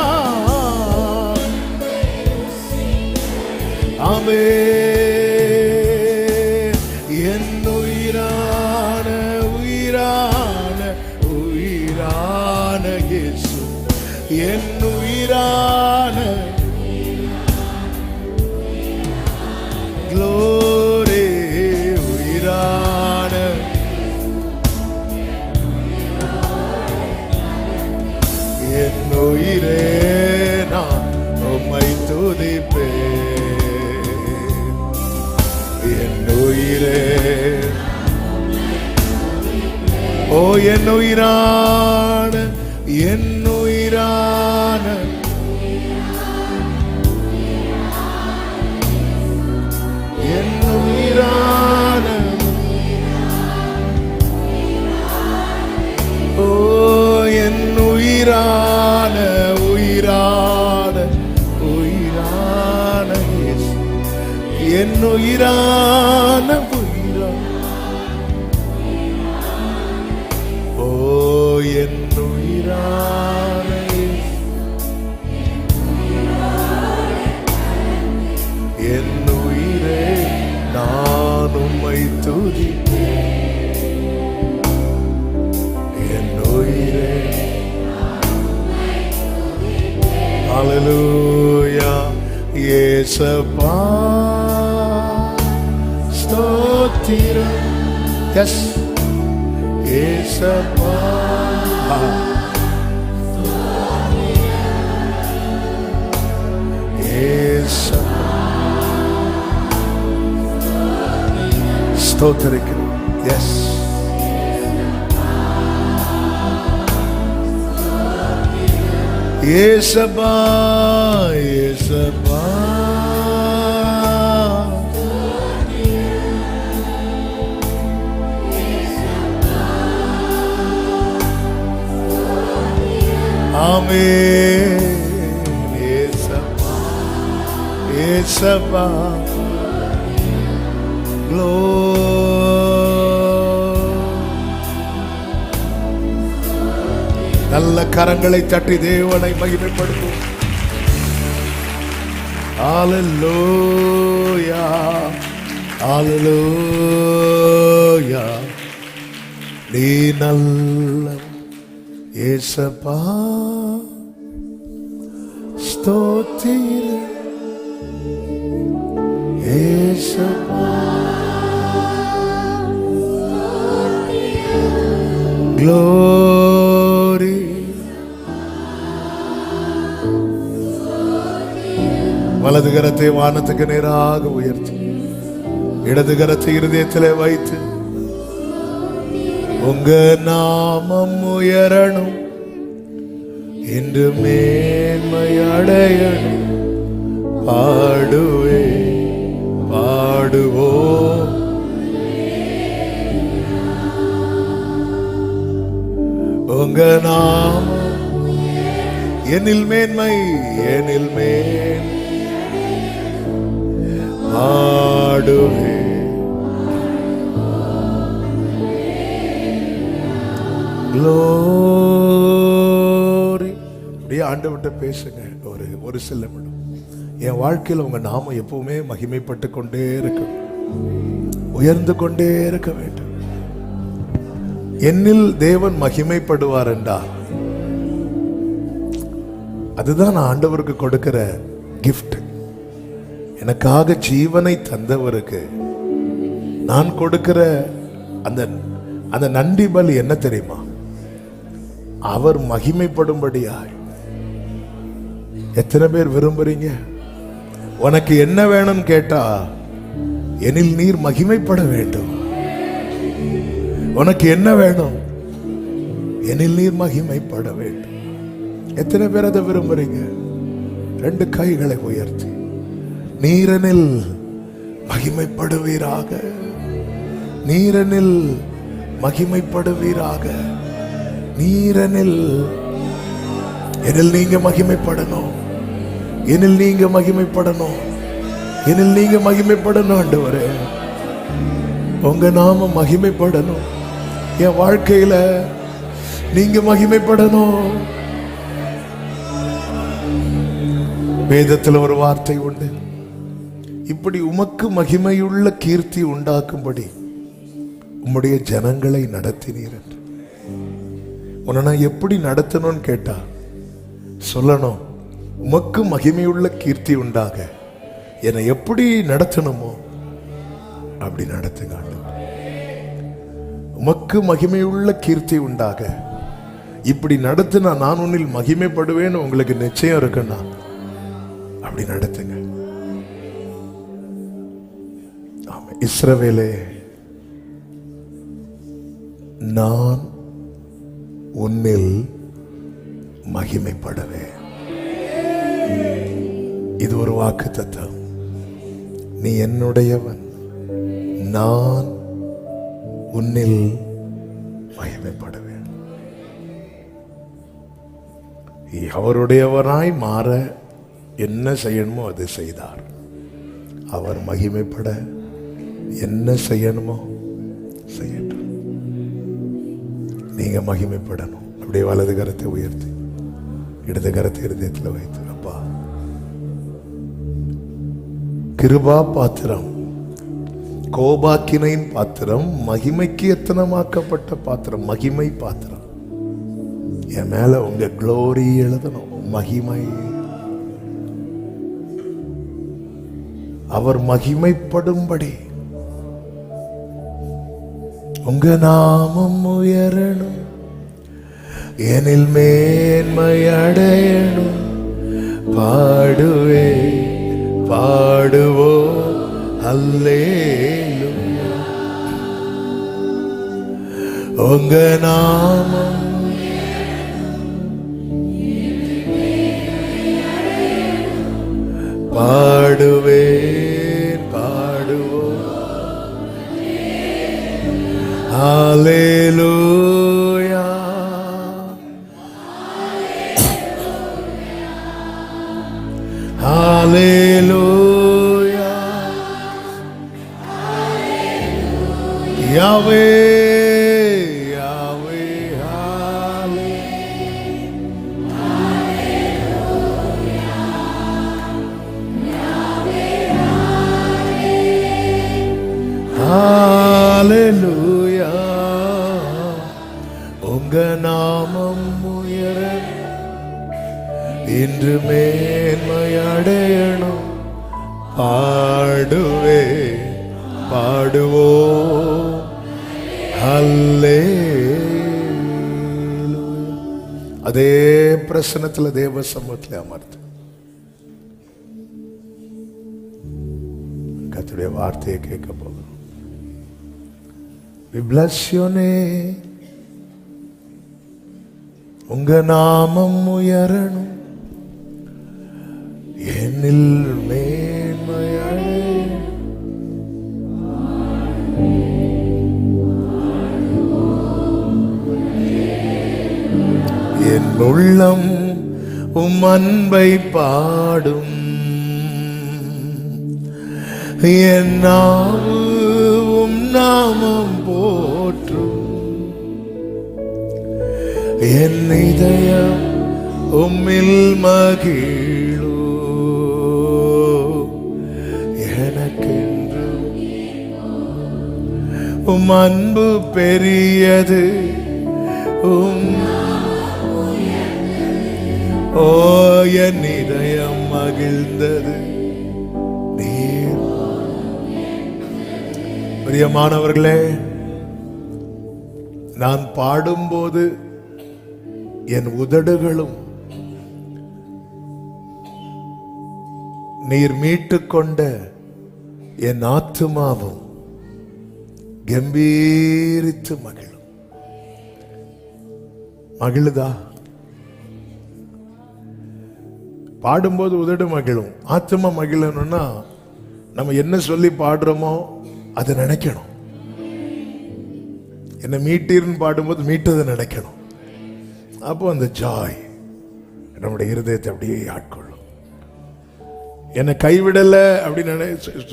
ஆமென். என் உயிரான உயிரான உயிரான இயேசு, என் உயிரான க்ளோரி உயிரான என் உயிரே நான் உம்மை துதிப்பேன். என் உயிரே ஓ என் உயிரான என் உயிரான என் உயிரான ஓ என் உயிரான உயிரான உயிரான இயேசு, என் உயிரான உயிரான ஓ என் உயிரான என் உயிரே நான் உம்மை துதிப்பேன். என் உயிரே ஹல்லேலூயா. இயேசப்பா ஸ்தோத்திரம். எஸ் இயேசப்பா ஸ்தோத்திரிக்கிறோம். எஸ் இயேசப்பா இயேசப்பா ஆமென். இயேசப்பா இயேசப்பா நல்ல கரங்களை தட்டி தேவனை மகிமைப்படுத்தும். ஹல்லேலூயா ஹல்லேலூயா. நீ நல்ல இயேசப்பா ஸ்தோத்திரம். இயேசப்பா glory. வலது கரத்தை வானத்துக்கு நேராக உயர்த்தி இடது கரத்தை இருதயத்திலே வைத்து உங்க நாமம் உயரணும் என்று மேன்மை அடையணும். பாடுவே பாடுவோம் உங்க நாமம் எனில் மேன்மை எனில் மேன் பாடுவே. glory. அப்படியே ஆண்டவர்கிட்ட பேசுங்க ஒரு சில நிமிடம். என் வாழ்க்கையில் உங்க நாமம் எப்பவுமே மகிமைப்பட்டு கொண்டே இருக்க, உயர்ந்து கொண்டே இருக்க வேண்டும். என்னில் தேவன் மகிமைப்படுவார் என்றால் அதுதான் நான் ஆண்டவருக்கு கொடுக்கிற கிஃப்ட். எனக்காக ஜீவனை தந்தவருக்கு நான் கொடுக்கிற அந்த நன்றி பலி என்ன தெரியுமா? அவர் மகிமைப்படும்படியாய் எத்தனை பேர் விரும்புறீங்க? உனக்கு என்ன வேணும் கேட்டா, எனில் நீர் மகிமைப்பட வேண்டும். உனக்கு என்ன வேணும்? எனில் நீர் மகிமைப்பட வேண்டும். எத்தனை பேர் அதை விரும்புறீங்க? 2 கைகளை உயர்த்தி, நீரனில் மகிமைப்படுவீராக, நீரனில் மகிமைப்படுவீராக, நீரனில். எனில் நீங்க மகிமைப்படணும், எனில் நீங்க மகிமைப்படணும், எனில் நீங்க மகிமைப்படணும். ஆண்டவரே, உங்க நாம மகிமைப்படணும். என் வாழ்க்கையில நீங்க மகிமைப்படணும். வேதத்தில் ஒரு வார்த்தை உண்டு, இப்படி உமக்கு மகிமையுள்ள கீர்த்தி உண்டாக்கும்படி உம்முடைய ஜனங்களை நடத்தினீர் என்று. உன்னை நான் எப்படி நடத்தணும்னு கேட்டா சொல்லணும், உமக்கு மகிமையுள்ள கீர்த்தி உண்டாக என்னை எப்படி நடத்தணுமோ அப்படி நடத்துங்க. உமக்கு மகிமையுள்ள கீர்த்தி உண்டாக இப்படி நடத்தினா நான் உன்னில் மகிமைப்படுவேன்னு உங்களுக்கு நிச்சயம் இருக்குன்னா அப்படி நடத்துங்க. ஆமா, இஸ்ரவேலே, நான் உன்னில் மகிமைப்படுவேன். இது ஒரு வாக்குத்தத்தம். நீ என்னுடையவன், நான் உன்னில் மகிமைப்படுவேன். அவருடையவராய் மாற என்ன செய்யணுமோ அது செய்தார். அவர் மகிமைப்பட என்ன செய்யணுமோ செய்யட்டும். நீங்க மகிமைப்படணும். அப்படியே வலது கரத்தை உயர்த்தி இடது கரத்தை இருதயத்தில் வைத்து, அப்பா, கிருபா பாத்திரம், கோபாக்கினையின் பாத்திரம், மகிமைக்கு எத்தனமாக்கப்பட்ட பாத்திரம், மகிமை பாத்திரம். என் மேல உங்க க்ளோரி எழுதணும். மகிமை, அவர் மகிமைப்படும்படி உங்க நாமம் உயரணும், எனில் மேன்மை அடையணும். பாடுவே பாடுவோ அல்லேலூயா, உங்க நாமம் பாடுவேன் பாடுவோம். ஹல்லேலூயா, ஹல்லேலூயா, யாவே யாவே, ஹல்லேலூயா, உங்க நாமம் உயர இன்று மேன்மை அடையணும். பாடுவே பாடுவோ ஹல்லேலூயா. அதே பிரசன்னத்தில் தேவ சமூகத்தில் அமர்த்து கர்த்தருடைய வார்த்தையை கேட்க போகிறோம். We bless your name. உங்க நாமம் உயரணும், என்னில் மேன்மை அடையணும். என் உள்ளம் உம் அன்பை பாடும், என் நாவு உம் நாமம் போற்றும். என் இதயம் உம்மில் மகிழோ, எனக்கென்று உம் அன்பு பெரியது. ஓ, என் இதயம் மகிழ்ந்தது. பிரியமானவர்களே, நான் பாடும்போது என் உதடுகளும் நீர் மீட்டு கொண்ட என் ஆத்துமாவும் கம்பீரித்து மகிழும். மகிழுதா? பாடும்போது உதடு மகிழும். ஆத்மா மகிழணும்னா நம்ம என்ன சொல்லி பாடுறோமோ அதை நினைக்கணும். என்ன மீட்டீர்னு பாடும்போது மீட்டதை நினைக்கணும். அப்போ அந்த ஜாய் நம்முடைய இருதயத்தை அப்படியே ஆட்கொள்ளும். என்னை கைவிடல அப்படின்னு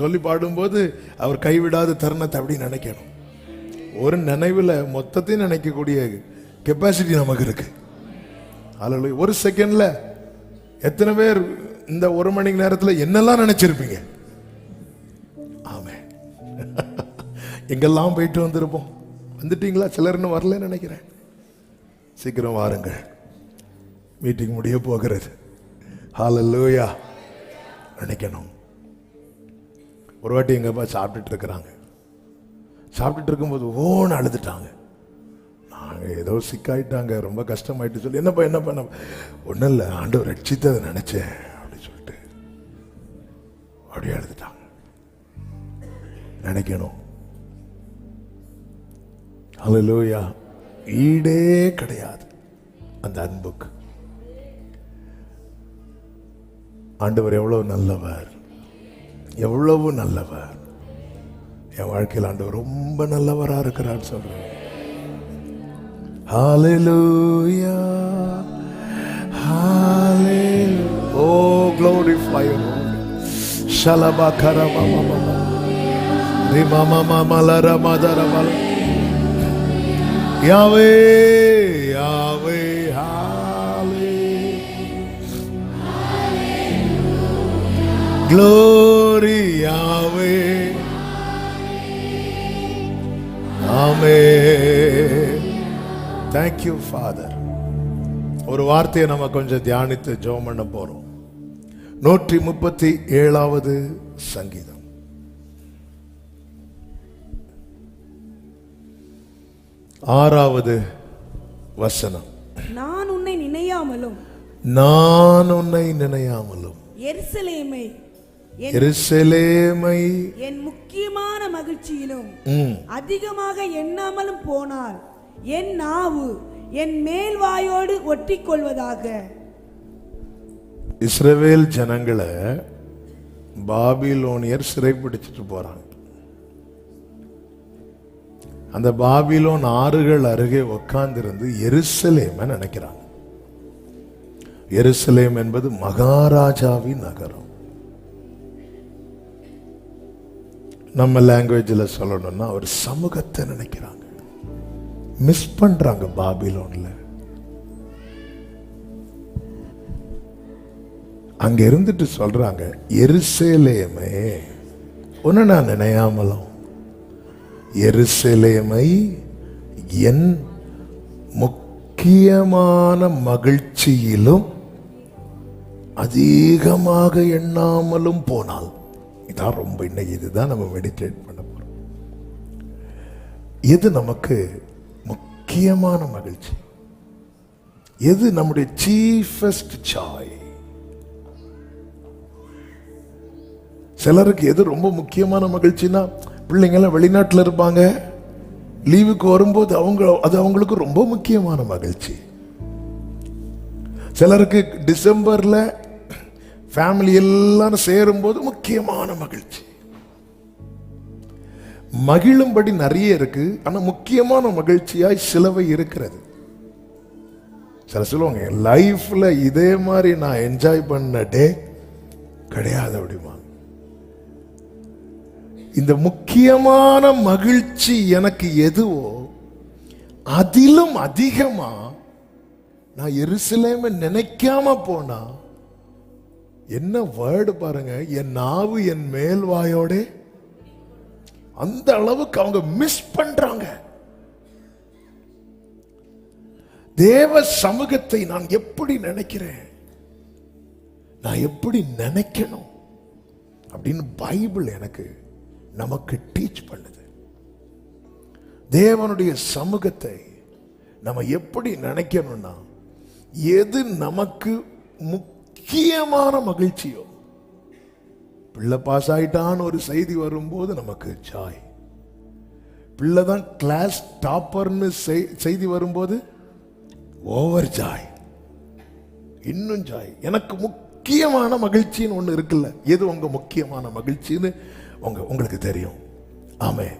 சொல்லி பாடும்போது அவர் கைவிடாத தருணத்தை அப்படி நினைக்கணும். ஒரு நினைவில் மொத்தத்தையும் நினைக்கக்கூடிய கெப்பாசிட்டி நமக்கு இருக்கு. அல்ல ஒரு செகண்ட்ல எத்தனை பேர் இந்த ஒரு மணி நேரத்தில் என்னெல்லாம் நினைச்சிருப்பீங்க? ஆமே, எங்கெல்லாம் போயிட்டு வந்திருப்போம். வந்துட்டீங்களா? சிலர் இன்னும் வரலன்னு நினைக்கிறேன். சீக்கிரம் வாருங்கள், மீட்டிங் முடிய போகிறது. ஹல்லேலூயா. நினைக்கணும். ஒரு வாட்டி எங்க அப்பா சாப்பிட்டுட்டு இருக்கிறாங்க. சாப்பிட்டுட்டு இருக்கும்போது ஓன்னு அழுதுட்டாங்க. நாங்கள் ஏதோ சிக்காயிட்டாங்க, ரொம்ப கஷ்டமாயிட்டு சொல்லி என்னப்பா ஒன்றும் இல்லை, ஆண்டவர் ரட்சித்ததை நினைச்சேன் அப்படின்னு சொல்லிட்டு அப்படியே அழுதுட்டாங்க. நினைக்கணும். ஹல்லேலூயா. ஈடே கிடையாது அந்த அன்புக்கு. ஆண்டவர் எவ்வளவு நல்லவர், எவ்வளவு நல்லவர். என் வாழ்க்கையில் ஆண்டவர் ரொம்ப நல்லவரா இருக்கிறார் சொல்றேன். ஹல்லேலூயா, ஹல்லேலூயா. Oh, glorify your Lord. Shalaba karama mama rima mama malara madara mal Yahweh, Yahweh, glory Yahweh. Amen. Thank you Father. ஒரு வார்த்தையை நம்ம கொஞ்சம் தியானித்து ஜெபம் பண்ண போறோம். 137வது சங்கீதம். ஆறாவது வசனம். நான் உன்னை நினையாமலும் எருசலேமை என் முக்கியமான மகிழ்ச்சியிலும் அதிகமாக எண்ணாமலும் போனால் என் நாவு என் மேல் வாயோடு ஒட்டிக் கொள்வதாக. இஸ்ரவேல் ஜனங்களை பாபிலோனியர் சிறைப்பிடிச்சிட்டு போறாங்க. அந்த பாபிலோன் ஆறுகள் அருகே உட்கார்ந்திருந்து எருசலேமை நினைக்கிறாங்க. எருசலேம் என்பது மகாராஜாவின் நகரம். நம்ம லாங்குவேஜில் சொல்லணும்னா ஒரு சமூகத்தை நினைக்கிறாங்க. மிஸ் பண்றாங்க பாபிலோன்ல. அங்க இருந்துட்டு சொல்றாங்க, எருசலேமே ஒன்னு நான் நினையாமலும் எருசலேமை என் முக்கியமான மகிழ்ச்சியிலும் அதிகமாக எண்ணாமலும் போனால். இதான் ரொம்ப இன்னைக்கு இதுதான் நம்ம மெடிடேட் பண்ண போறோம். எது நமக்கு முக்கியமான மகிழ்ச்சி? எது நம்முடைய சீஃபஸ்ட் ஜாய்? சிலருக்கு எது ரொம்ப முக்கியமான மகிழ்ச்சினா, பிள்ளைங்கெல்லாம் வெளிநாட்டில் இருப்பாங்க, லீவுக்கு வரும்போது அது அவங்களுக்கு ரொம்ப முக்கியமான மகிழ்ச்சி. சிலருக்கு டிசம்பர்ல ஃபேமிலி எல்லாரும் சேரும்போது முக்கியமான மகிழ்ச்சி. மகிழும்படி நிறைய இருக்கு, ஆனா முக்கியமான மகிழ்ச்சியாய் சிலவை இருக்கிறது. சில சொல்லுவாங்க, என் லைஃப்ல இதே மாதிரி நான் என்ஜாய் பண்ண டே கிடையாது அப்படிமா. இந்த முக்கியமான மகிழ்ச்சி எனக்கு எதுவோ அதிலும் அதிகமா நான் எருசலேமை நினைக்காம போனா என்ன வேர்டு பாருங்க, என் நாவு என் மேல் வாயோட. அந்த அளவுக்கு அவங்க மிஸ் பண்றாங்க. தேவ சமூகத்தை நான் எப்படி நினைக்கிறேன், நான் எப்படி நினைக்கணும் அப்படின்னு பைபிள் எனக்கு நமக்கு டீச் பண்ணுது. தேவனுடைய சமூகத்தை நம்ம எப்படி நினைக்கணும்னா, எது நமக்கு முக்கியமான மகிழ்ச்சியோ பிள்ளை பாஸ் ஆயிட்டான்னு ஒரு செய்தி வரும்போது நமக்கு ஜாய். பிள்ளை தான் கிளாஸ் டாப்பர்னு செய்தி வரும்போது ஓவர் ஜாய், இன்னும் ஜாய். எனக்கு முக்கியமான மகிழ்ச்சின்னு ஒண்ணு இருக்குல்ல, எது உங்க முக்கியமான மகிழ்ச்சின்னு உங்களுக்கு தெரியும். ஆமென்,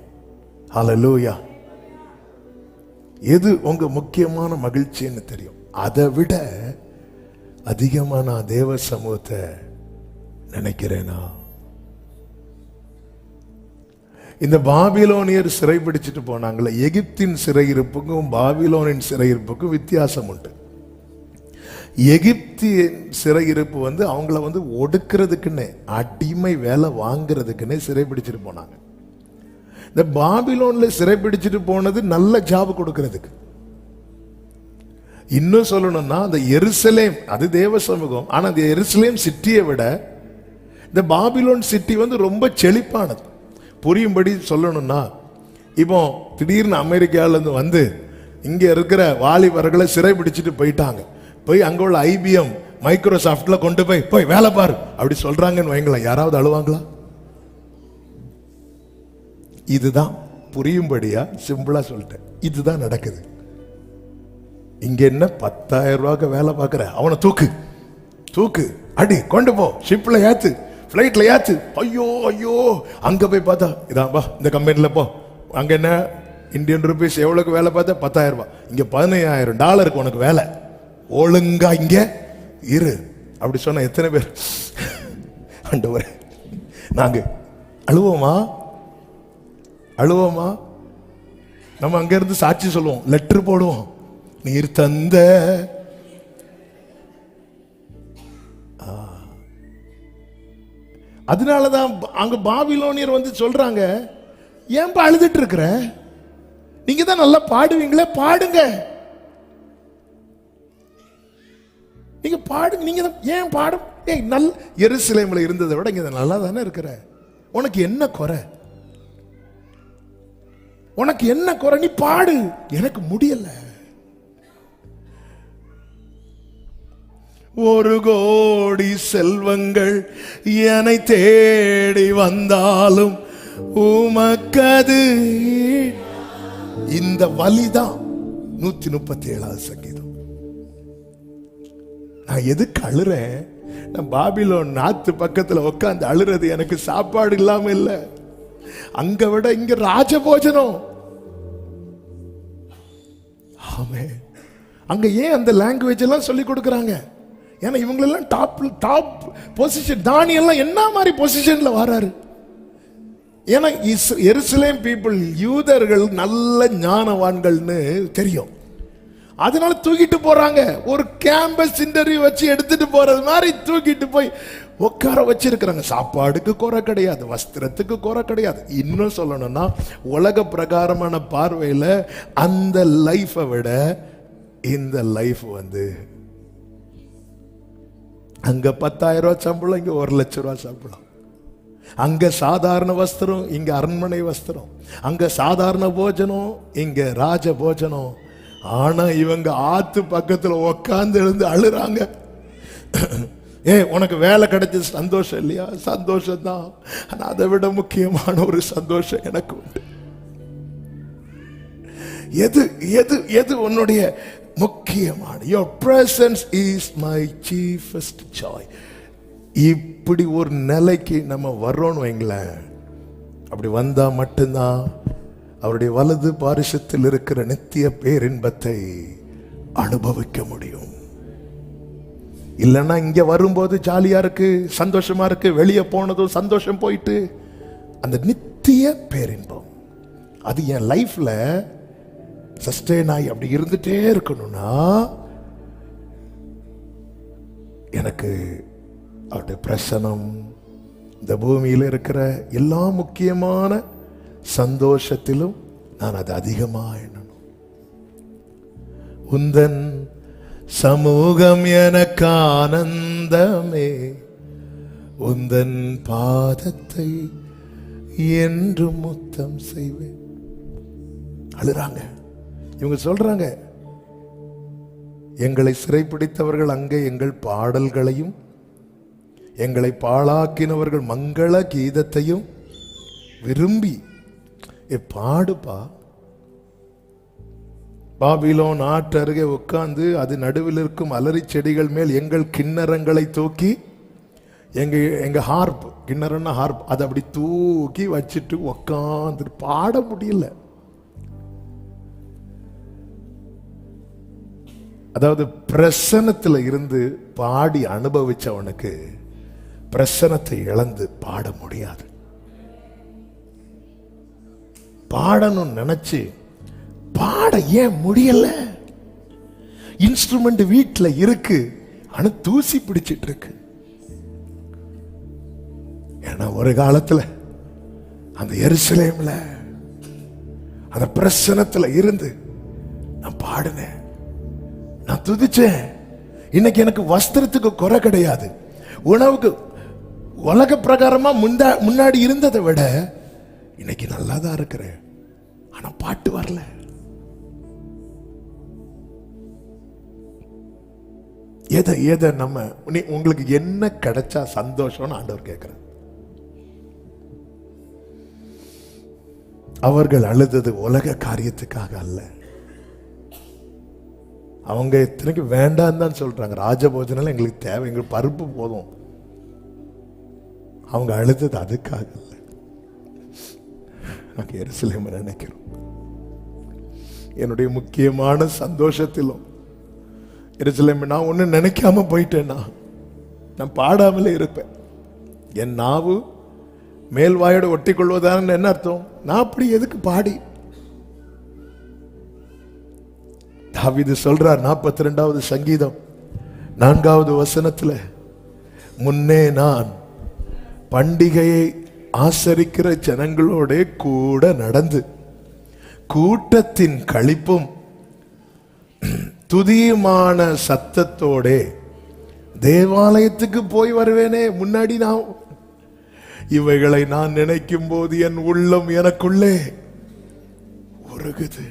ஹல்லேலூயா. எது உங்க முக்கியமான மகிழ்ச்சின்னு தெரியும். அதை விட அதிகமா நான் தேவ சமூகத்தை நினைக்கிறேனா? இந்த பாபிலோனியர் சிறைபிடிச்சிட்டு போனாங்களே, எகிப்தின் சிறையிருப்புக்கும் பாபிலோனின் சிறையிருப்புக்கும் வித்தியாசம் உண்டு. எகிப்தின் சிறையிருப்பு அவங்கள ஒடுக்கிறதுக்குன்னு, அடிமை வேலை வாங்குறதுக்குன்னே சிறைபிடிச்சிட்டு போனாங்க. இந்த பாபிலோன்ல சிறைபிடிச்சிட்டு போனது நல்ல ஜாப் கொடுக்கிறதுக்கு. இன்னும் சொல்லணும்னா அந்த எருசலேம், அது தேவ சமூகம், ஆனா அந்த எருசலேம் சிட்டியை விட இந்த பாபிலோன் சிட்டி ரொம்ப செழிப்பானது. புரியும்படி சொல்லணும்னா, இப்போ திடீர்னு அமெரிக்கால இருந்து இங்க இருக்கிற வாலிபர்களை சிறைபிடிச்சிட்டு போயிட்டாங்க. போய் அங்க உள்ள IBM மைக்ரோசாஃப்ட்ல கொண்டு போய் வேலை பாரு அப்படி சொல்றாங்கன்னு வைங்களேன், யாராவது அழுவாங்களா? இதுதான் புரியும்படியா சிம்பிளா சொல்லிட்டேன், இதுதான் நடக்குது. இங்க என்ன 10,000 ரூபாய்க்கு வேலை பார்க்கிற அவனை தூக்கு அடி, கொண்டு போ, ஷிப்ல ஏத்து, பிளைட்ல ஏத்து. ஐயோ ஐயோ, அங்க போய் பார்த்தா இதான் பா இந்த கம்பெனில போ, அங்க என்ன இந்தியன் ரூபீஸ் எவ்வளவுக்கு வேலை பார்த்தா 10,000 ரூபாய், இங்க $15,000 உனக்கு வேலை, ஒழுங்கா இங்க இரு அப்படி சொன்ன எத்தனை பேர் ஆண்டவரே நாங்க அழுவோமா? நம்ம அங்க இருந்து சாட்சி சொல்லுவோம், லெட்டர் போடுவோம், நீர் தந்த. அதனாலதான் அங்க பாபிலோனியர் சொல்றாங்க, ஏன்பா அழுதுட்டு இருக்கிற, நீங்க தான் நல்லா பாடுவீங்களே, பாடுங்க, நீங்க பாடுங்க, நீங்க ஏன் பாடும்? நல்ல எருசலேம்ல இருந்ததை விட இங்க நல்லா தானே இருக்கிற, உனக்கு என்ன குறை? உனக்கு என்ன குறை? நீ பாடு. எனக்கு முடியல. 1,000,000 செல்வங்கள் என்னை தேடி வந்தாலும் உமக்கது. இந்த வலிதான் 137வது சங்கீதம். நான் எதுக்கு அழுறேன்? நான் பாபிலோன் நாத்து பக்கத்துல உட்கார்ந்து அழுறது எனக்கு சாப்பாடு இல்லாம இல்ல, அங்க விட இங்க ராஜபோஜனம். ஆமென். அங்க ஏன் அந்த லாங்குவேஜ் எல்லாம் சொல்லி கொடுக்கறாங்க? ஏன்னா இவங்களெல்லாம் டாப் பொசிஷன். தானியெல்லாம் என்ன மாதிரி பொசிஷன்ல வராரு? ஏன்னா எருசலேம் பீப்புள், யூதர்கள் நல்ல ஞானவான்கள்னு தெரியும், அதனால தூக்கிட்டு போறாங்க. ஒரு கேம்பஸ் இன்டர்வியூ வச்சு எடுத்துட்டு போறது மாதிரி தூக்கிட்டு போய் உட்கார வச்சிருக்கிறாங்க. சாப்பாடுக்கு குறை கிடையாது, வஸ்திரத்துக்கு குறை கிடையாது. இன்னும் சொல்லணும்னா உலக பிரகாரமான பார்வையில அந்த லைஃபை விட இந்த லைஃப் அங்க 10,000 ரூபாய் சம்பளம், இங்க 1,00,000 ரூபாய் சம்பளம். அங்க சாதாரண வஸ்திரம், இங்க அரண்மனை வஸ்திரம். அங்க சாதாரண போஜனம், இங்க ராஜ போஜனம். ஆனா இவங்க ஆத்து பக்கத்துல உக்காந்து எழுந்து அழுறாங்க. உனக்கு வேலை கிடைச்சது சந்தோஷம் இல்லையா? சந்தோஷம் தான். ஆனா அதை விட முக்கியமான ஒரு சந்தோஷம் எனக்கு உண்டு. எது எது எது உன்னுடைய முக்கியமான? your presence is my chiefest joy. இப்படி ஒரு நிலைக்கு நம்ம வர்றோம்னு வைங்களேன், அப்படி வந்தா மட்டும்தான் அவருடைய வலது பாரிசத்தில் இருக்கிற நித்திய பேரின்பத்தை அனுபவிக்க முடியும். இல்லைன்னா இங்க வரும்போது ஜாலியா இருக்கு, சந்தோஷமா இருக்கு, வெளியே போனதும் சந்தோஷம் போயிட்டு, அந்த நித்திய பேரின்பம் அது என் லைஃப்ல சஸ்டெயின் ஆகி அப்படி இருந்துட்டே இருக்கணும்னா எனக்கு அவருடைய பிரசனம், இந்த பூமியில் இருக்கிற எல்லா முக்கியமான சந்தோஷத்திலும் நான் அது அதிகமா எண்ணணும். உந்தன் சமூகம் எனக்கு ஆனந்தமே, உந்தன் பாதத்தை என்றும் முத்தம் செய்வேன். அழுறாங்க இவங்க, சொல்றாங்க, எங்களை சிறைப்பிடித்தவர்கள் அங்கே எங்கள் பாடல்களையும் எங்களை பாழாக்கினவர்கள் மங்கள கீதத்தையும் விரும்பி பாடுப்பா. பாபிலோன் ஆற்று அருகே உட்கார்ந்து அது நடுவில் இருக்கும் அலரி செடிகள் மேல் எங்கள் கிண்ணறங்களை தூக்கி, எங்க ஹார்ப், கிண்ணறன்னா ஹார்ப், அதை அப்படி தூக்கி வச்சுட்டு உட்காந்து பாட முடியல. அதாவது பிரசன்னத்தில் இருந்து பாடி அனுபவிச்சவனுக்கு பிரசன்னத்தை இழந்து பாட முடியாது. பாடணும்னு நினைச்சு பாட ஏன் முடியல? இன்ஸ்ட்ருமெண்ட் வீட்டில் இருக்கு, ஆனா தூசி பிடிச்சிட்டு இருக்கு. ஏன்னா ஒரு காலத்துல அந்த எருசலேம்ல அந்த பிரசன்னத்துல இருந்து நான் பாடினேன், நான் துதிச்சேன். இன்னைக்கு எனக்கு வஸ்திரத்துக்கு குறை கிடையாது, உணவுக்கு உலக பிரகாரமா முன்னாடி இருந்ததை விட இன்னைக்கு நல்லா தான் இருக்கிறேன். ஆனா பாட்டு வரல. எதை நம்ம உங்களுக்கு என்ன கிடைச்சா சந்தோஷம்னு ஆண்டவர் கேட்கிறார். அவர்கள் அழுதது உலக காரியத்துக்காக அல்ல. அவங்க இத்தனைக்கு வேண்டாம் தான் சொல்றாங்க. ராஜபோஜனம் எங்களுக்கு தேவை, எங்களுக்கு பருப்பு போதும். அவங்க அழுதது அதுக்காக அல்ல. நாங்கள் எருசலேமை நினைக்கிறோம். என்னுடைய முக்கியமான சந்தோஷத்திலும் எருசலேமை நான் ஒண்ணு நினைக்காம போயிட்டேன்னா நான் பாடாமலே இருப்பேன். என் நாவு மேல்வாயோட ஒட்டி கொள்வதான்னு என்ன அர்த்தம்? நான் அப்படி எதுக்கு பாடி? தாவீது சொல்றார் 42வது சங்கீதம் 4வது வசனத்துல, முன்னே நான் பண்டிகையை ஆசரிக்கிற ஜனங்களோட கூட நடந்து கூட்டத்தின் களிப்பும் துதியுமான சத்தத்தோட தேவாலயத்துக்கு போய் வருவேனே. முன்னாடி நான் இவைகளை நான் நினைக்கும் போது என் உள்ளம் எனக்குள்ளே உருகுது.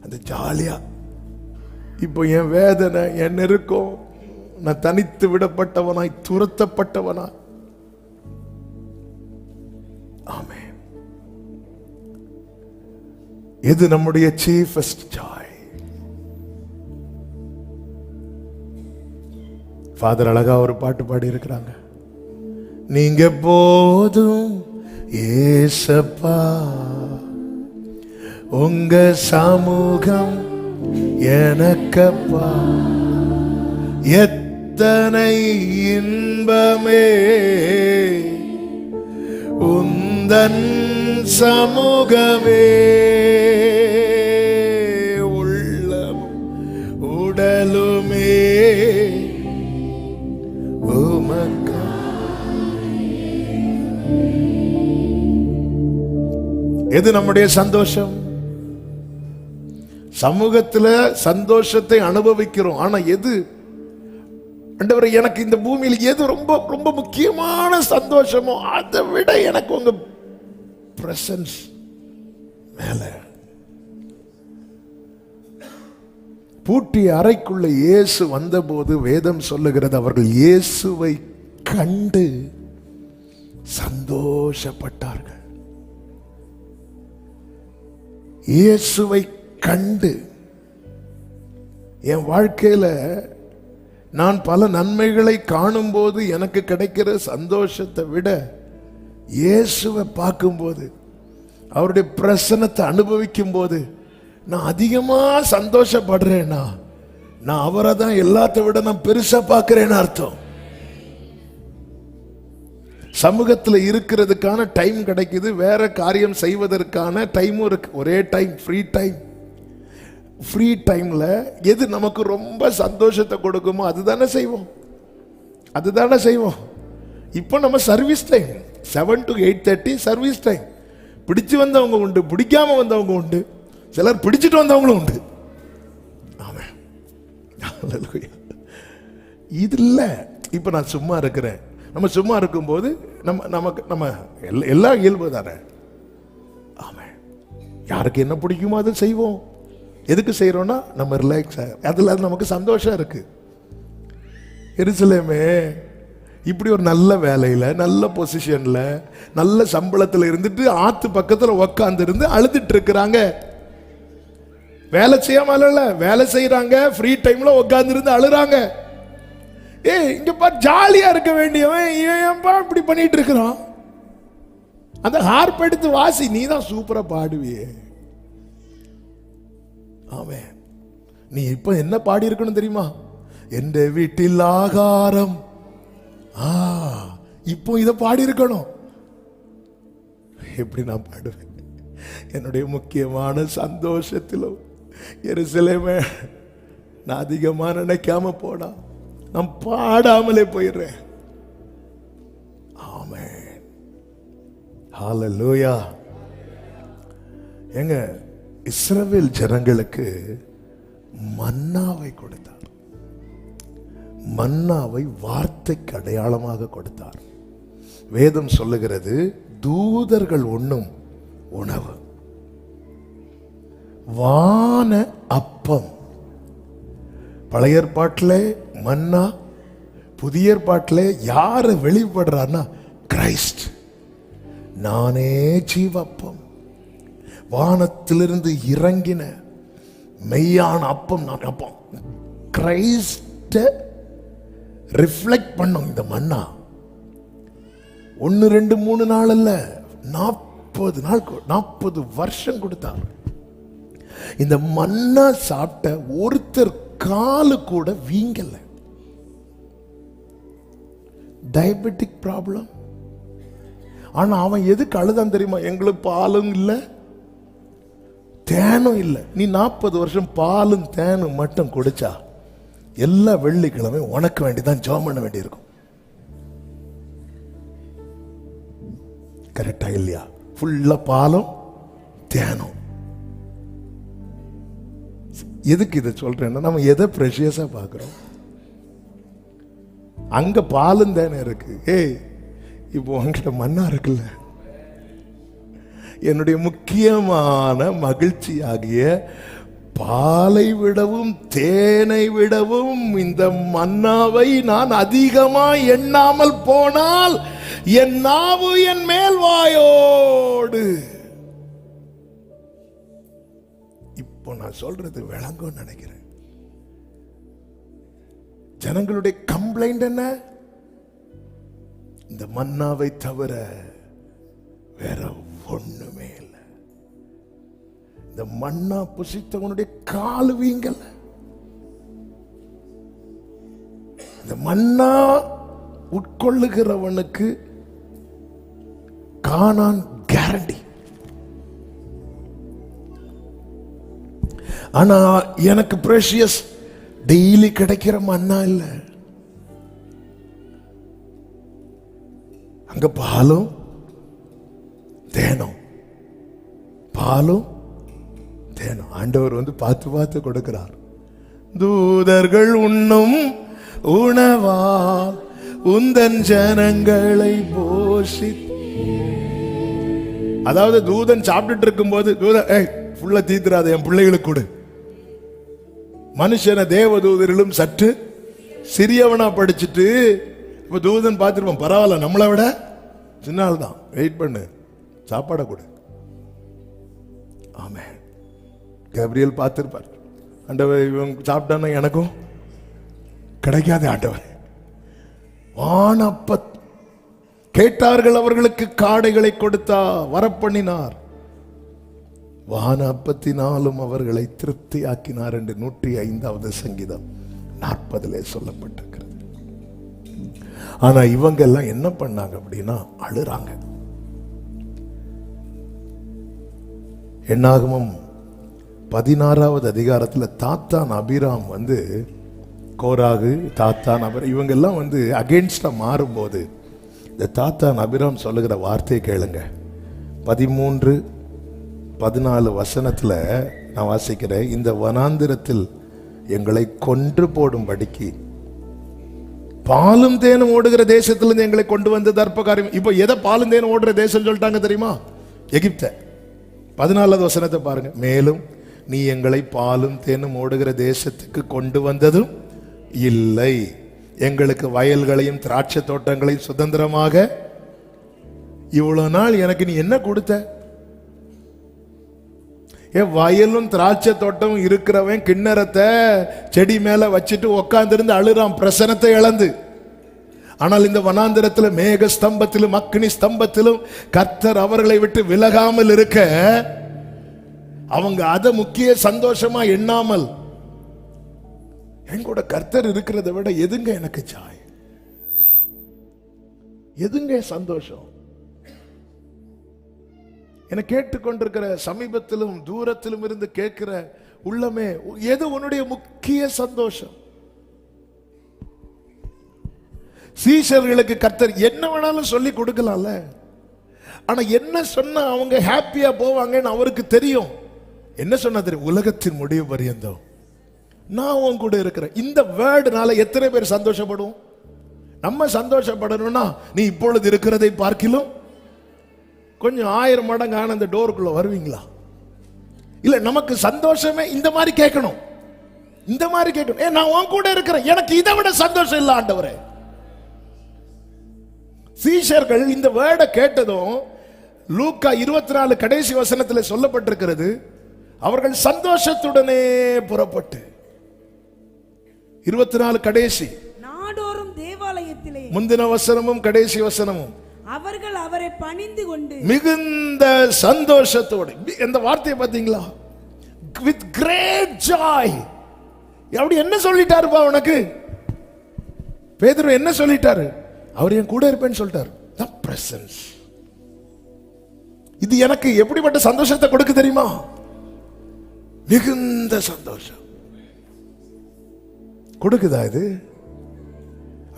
அந்த ஜாலியா இப்போ என் வேதனை, என் நெருக்கம், நான் தனித்து விடப்பட்டவனாய், துரத்தப்பட்டவனாய். ஆமென். இது நம்முடைய சீஃபஸ்ட் ஜாய். ஃபாதர் அழகா ஒரு பாட்டு பாடி இருக்கிறாங்க. நீங்க போதும் ஏசப்பா, உங்க சமூகம் எனக்கப்பா, எத்தனை இன்பமே உந்தன் சமூகமே, உள்ளம் உடலுமே உமக்கா. எது நம்முடைய சந்தோஷம்? சமூகத்துல சந்தோஷத்தை அனுபவிக்கிறோம். ஆனா எது ஆண்டவரே, எனக்கு இந்த பூமியில் எது ரொம்ப ரொம்ப முக்கியமான சந்தோஷமோ அதை விட எனக்கு உங்க பிரசன்ஸ் மேல. பூட்டிய அறைக்குள்ள இயேசு வந்தபோது வேதம் சொல்லுகிறது, அவர்கள் இயேசுவை கண்டு சந்தோஷப்பட்டார்கள். இயேசுவை கண்டு. என் வாழ்க்கையில நான் பல நன்மைகளை காணும் போது எனக்கு கிடைக்கிற சந்தோஷத்தை விட இயேசுவை பார்க்கும்போது, அவருடைய பிரசன்னத்தை அனுபவிக்கும் போது நான் அதிகமா சந்தோஷப்படுறேன்னா நான் அவரை தான் எல்லாத்தை விட நான் பெருசா பார்க்கிறேன்னு அர்த்தம். சமூகத்தில் இருக்கிறதுக்கான டைம் கிடைக்குது, வேற காரியம் செய்வதற்கான டைமும் இருக்கு. ஒரே டைம், ஃப்ரீ டைம். ஃப்ரீ டைம்ல எது நமக்கு ரொம்ப சந்தோஷத்தை கொடுக்குமோ அதுதானே செய்வோம், அதுதானே செய்வோம். இப்போ நம்ம service time 7 to 8:30 service time. பிடிச்சு வந்தவங்க உண்டு, பிடிக்காம வந்தவங்க உண்டு, சிலர் பிடிச்சிட்டு வந்தவங்களும் உண்டு. ஆமென். இது இல்லை. இப்போ நான் சும்மா இருக்கிறேன். நம்ம சும்மா இருக்கும்போது நம்ம எல்லாம் இயல்பு தானே. ஆமென். யாருக்கு என்ன பிடிக்குமோ அதை செய்வோம். எதுக்கு செய்யறோம்னா நம்ம ரிலாக்ஸ், அதுல நமக்கு சந்தோஷம் இருக்கு. எருசலேமே இப்படி ஒரு நல்ல வேலையில, நல்ல பொசிஷன்ல, நல்ல சம்பளத்துல இருந்துட்டு ஆத்து பக்கத்துல உக்காந்து இருந்து அழுதுட்டு இருக்கிறாங்க. வேலை செய்யாம அழல, வேலை செய்யறாங்க, ஃப்ரீ டைம்ல உட்கார்ந்து இருந்து அழுறாங்க. இங்க பா, ஜாலியா இருக்க வேண்டியவன் ஏன்பா இப்படி பண்ணிட்டு இருக்கிறான்? அந்த ஹார்ப் எடுத்து வாசி, நீ தான் சூப்பரா பாடுவியே. ஆமே, நீ இப்ப என்ன பாடி இருக்கணும் தெரியுமா? எந்த வீட்டில் ஆகாரம். இப்போ இத பாடி இருக்கணும். எப்படி நான் பாடுவேன்? என்னுடைய முக்கியமான சந்தோஷத்திலும் எருசலேமே நான் அதிகமா நினைக்காம போனா நான் பாடாமலே போயிடுறேன். ஆமென், ஹல்லேலூயா. எங்க இஸ்ரவேல் ஜனங்களுக்கு மன்னாவை கொடுத்தார். மன்னாவை வார்த்தைக்கு அடையாளமாக கொடுத்தார். வேதம் சொல்லுகிறது, தூதர்கள் உண்ணும் உணவு வான அப்பம். பழைய ஏற்பாட்டிலே மன்னா, புதிய ஏற்பாட்டிலே யாரு வெளிப்படுறார்னா கிரைஸ்ட். நானே ஜீவப்பம், வானத்திலிருந்து இறங்கின மெய்யான அப்பம் நான். அப்பம் கிரைஸ்ட ரிஃப்ளெக்ட் பண்ணும் இந்த மன்னா. 1 2 3 நாள் அல்ல, 40 நாள், 40 வருஷம் கொடுத்தார். இந்த மன்னா சாப்பிட்ட ஒருத்தர் காலு கூட வீங்கல. Diabetic problem. ஆனா அவன் எதுக்கு அழுதான் தெரியுமா? எங்களுக்கு பாலும் இல்லை, தேனும் இல்லை. நீ 40 வருஷம் பாலும் தேனும் மட்டும் குடிச்சா எல்லா வெள்ளிக்கிழமை உனக்கு வேண்டிதான் ஜெபம் பண்ண வேண்டியிருக்கும். கரெக்டா இல்லையா? ஃபுல்லா பாலும் தேனும். எதுக்கு இதை சொல்றேன்னா, நம்ம எதை ப்ரெஷியஸா பார்க்கிறோம்? அங்க பாலும் தேனும் இருக்கு. இப்போ உங்ககிட்ட மன்னா இருக்குல்ல. என்னுடைய முக்கியமான மகிழ்ச்சி ஆகிய பாலை விடவும் தேனை விடவும் இந்த மன்னாவை நான் அதிகமா எண்ணாமல் போனால் என் நாவு என் மேல் வாயோடு. இப்போ நான் சொல்றது விளங்கும் நினைக்கிறேன். ஜனங்களுடைய கம்ப்ளைண்ட் என்ன? இந்த மன்னாவை தவிர வேற ஒண்ணுமே இல்லை. இந்த மன்னா புசித்தவனுடைய கால் வீங்கல. இந்த மன்னா உட்கொள்ளுகிறவனுக்கு கானான் கேரண்டி. ஆனா எனக்கு பிரஷியஸ் டெய்லி கிடைக்கிற மன்னா இல்ல. அங்க பாலும் தேனும், பாலும் தேனும். ஆண்டவர் பார்த்து பார்த்து கொடுக்கிறார். தூதர்கள் உண்ணும் உணவால் உந்தன் ஜனங்களை போஷி. அதாவது தூதன் சாப்பிட்டுட்டு இருக்கும் போது தூதன் ஃபுல்லா தீத்துறாத, என் பிள்ளைகளுக்கு கொடு. மனுஷன தேவதூதரிலும் சற்று சிறியவனா படிச்சுட்டு இப்ப தூதன் பார்த்துருப்பான், பரவாயில்ல நம்மளை விட சின்ன ஆள் தான், வெயிட் பண்ணு, சாப்பாடை கொடு. ஆமே, கேப்ரியல் பார்த்திருப்பார், ஆண்டவர் இவங்க சாப்பிட்டானா எனக்கும் கிடைக்காது ஆண்டவர். வானப்ப கேட்டார்கள், அவர்களுக்கு காடைகளை கொடுத்தா வரப்பண்ணினார், வான அப்பத்தினாலும் அவர்களை திருப்தி ஆக்கினார் என்று 105வது சங்கீதம் 40 சொல்லப்பட்டிருக்கிறது. ஆனா இவங்க எல்லாம் என்ன பண்ணாங்க அப்படின்னா அழுறாங்க. என்னாகமம் 16வது அதிகாரத்தில் தாத்தான் அபிராம் கோராகு தாத்தான் அபிராம் இவங்க எல்லாம் அகெயின்ஸ்டா மாறும்போது இந்த தாத்தான் அபிராம் சொல்லுகிற வார்த்தையை கேளுங்க. 13-14 வசனத்துல நான் வாசிக்கிறேன். இந்த வனாந்திரத்தில் எங்களை கொன்று போடும்படிக்கு பாலும் தேனும் ஓடுகிற தேசத்திலிருந்து எங்களை கொண்டு வந்த தர்ப்பகாரியம். இப்போ எதை பாலும் தேனும் ஓடுற தேசம் சொல்லிட்டாங்க தெரியுமா? எகிப்த. 14வது வசனத்தை பாருங்க. மேலும் நீ எங்களை பாலும் தேனும் ஓடுகிற தேசத்துக்கு கொண்டு வந்ததும் இல்லை, எங்களுக்கு வயல்களையும் திராட்சை தோட்டங்களையும் சுதந்திரமாக. இவ்வளவு நாள் எனக்கு நீ என்ன கொடுத்த? வயலும் திராட்சை தோட்டமும் இருக்கிறவன் கிண்ணறத்தை செடி மேல வச்சுட்டு உட்கார்ந்திருந்து அழுறான், பிரசனத்தை இழந்து. ஆனால் இந்த வனாந்திரத்தில் மேக ஸ்தம்பத்திலும் அக்னி ஸ்தம்பத்திலும் கர்த்தர் அவர்களை விட்டு விலகாமல் இருக்க, அவங்க அதை முக்கிய சந்தோஷமா எண்ணாமல், எங்கூட கர்த்தர் இருக்கிறத விட எதுங்க எனக்கு சாய், எதுங்க சந்தோஷம்? என கேட்டுக்கொண்டிருக்கிற சமீபத்திலும் தூரத்திலும் இருந்து கேட்கிற உள்ளமே, எது உன்னுடைய முக்கிய சந்தோஷம்? சீஷர்களுக்கு கர்த்தர் என்ன வேணாலும் சொல்லி கொடுக்கலாம்ல, ஆனா என்ன சொன்னா அவங்க ஹாப்பியா போவாங்கன்னு அவருக்கு தெரியும். என்ன சொன்னா தெரியும்? உலகத்தின் முடிவு பரியந்தம் நான் உன் கூட இருக்கிறேன். இந்த வேர்டுனால எத்தனை பேர் சந்தோஷப்படுவோம்? நம்ம சந்தோஷப்படணும்னா நீ இப்பொழுது இருக்கிறதை பார்க்கிலும் கொஞ்சம் 1000 மடங்கான அந்த டோருக்குள்ள வருவீங்களா? இல்ல, நமக்கு சந்தோஷமே இந்த மாதிரி கேட்கணும், இந்த மாதிரி கேட்கணும். நான் உன் கூட இருக்கிறேன், எனக்கு இதை விட சந்தோஷம் இல்ல ஆண்டவரே. சீஷர்கள் இந்த வேர்டை கேட்டதும் லூக்கா 24 கடைசி வசனத்தில் சொல்லப்பட்டிருக்கிறது, அவர்கள் சந்தோஷத்துடனே புறப்பட்டு 24 கடைசி நாடோறும் தேவாலயத்திலே, முந்தின வசனமும் கடைசி வசனமும், அவர்கள் அவரை பணிந்து கொண்டு மிகுந்த சந்தோஷத்தோடு. இந்த வார்த்தையை பார்த்தீங்களா? With great joy. அப்படி என்ன சொல்லிட்டாருப்பா உனக்கு? பேதுரு என்ன சொல்லிட்டாரு? அவர் என் கூட இருப்பேன்னு சொல்லிட்டாரு. The presence. இது எனக்கு எப்படிப்பட்ட சந்தோஷத்தை கொடுக்க தெரியுமா? மிகுந்த சந்தோஷம் கொடுக்குதா இது?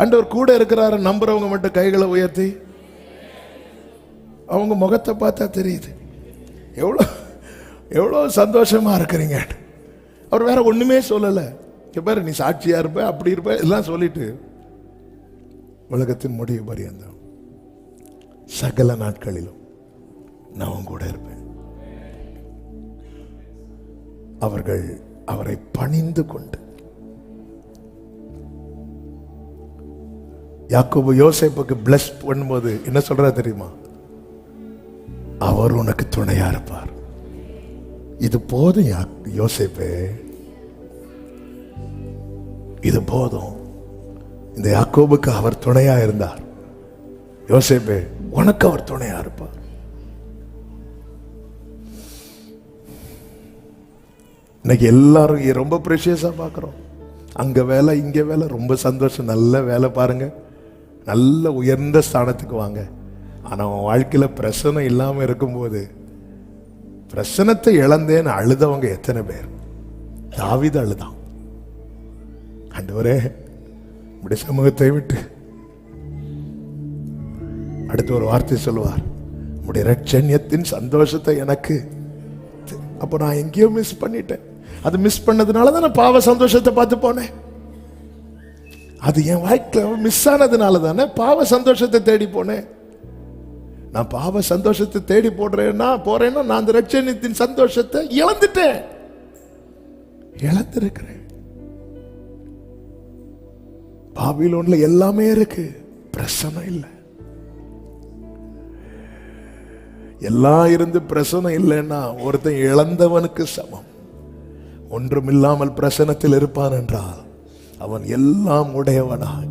ஆண்டவர் கூட இருக்கிறாரு நம்புறவங்க மட்டும் கைகளை உயர்த்தி, அவங்க முகத்தை பார்த்தா தெரியுது எவ்வளோ எவ்வளோ சந்தோஷமா இருக்கிறீங்க. அவர் வேற ஒண்ணுமே சொல்லலை. பாரு, நீ சாட்சியா இருப்ப, அப்படி இருப்ப, எல்லாம் சொல்லிட்டு உலகத்தின் முடிவு பரியந்தம் சகல நாட்களிலும் நான் கூட இருப்பேன். அவர்கள் அவரை பணிந்து கொண்டு, யாக்கோபு யோசேப்புக்கு பிளஸ் பண்ணும்போது என்ன சொல்றா தெரியுமா? அவர் உனக்கு துணையா இருப்பார். இது போதும் யோசேப்பே, இது போதும். இந்த யாக்கோபுக்கு அவர் துணையா இருந்தார். யோசேப்பே, உனக்கு அவர் துணையா இருப்பார். இன்னைக்கு எல்லாரும் ரொம்ப பிரஷியஸா பார்க்கிறோம். அங்க வேலை, இங்க வேலை, ரொம்ப சந்தோஷம், நல்ல வேலை பாருங்க, நல்ல உயர்ந்த ஸ்தானத்துக்கு வாங்க. ஆனா அவன் வாழ்க்கையில பிரசனம் இல்லாம இருக்கும்போது, பிரசனத்தை இழந்தேன்னு அழுதவங்க எத்தனை பேர்? தாவீது அழுதான், ஆண்டவரே உம்முடைய சமூகத்தை விட்டு. அடுத்து ஒரு வார்த்தை சொல்லுவார், உம்முடைய இரட்சண்யத்தின் சந்தோஷத்தை எனக்கு. அப்போ நான் எங்கேயோ மிஸ் பண்ணிட்டேன். அது மிஸ் பண்ணதுனால தான் நான் பாவ சந்தோஷத்தை பார்த்து போனேன். அது என் வாழ்க்கையில மிஸ் ஆனதுனால தானே பாவ சந்தோஷத்தை தேடி போனேன். நான் பாவ சந்தோஷத்தை தேடி போறேன்னா நான் அந்த இரட்சண்யத்தின் சந்தோஷத்தை இழந்துட்டேன், இழந்திருக்கிறேன். பாபிலோன்ல எல்லாமே இருக்கு, பிரசனம் இல்லை. எல்லாம் இருந்து பிரசனம் இல்லைன்னா ஒருத்தன் இழந்தவனுக்கு சமம். ஒன்றுமில்லாமல் பிரசனத்தில் இருப்பான் என்றால் அவன் எல்லாம் உடையவனாய்.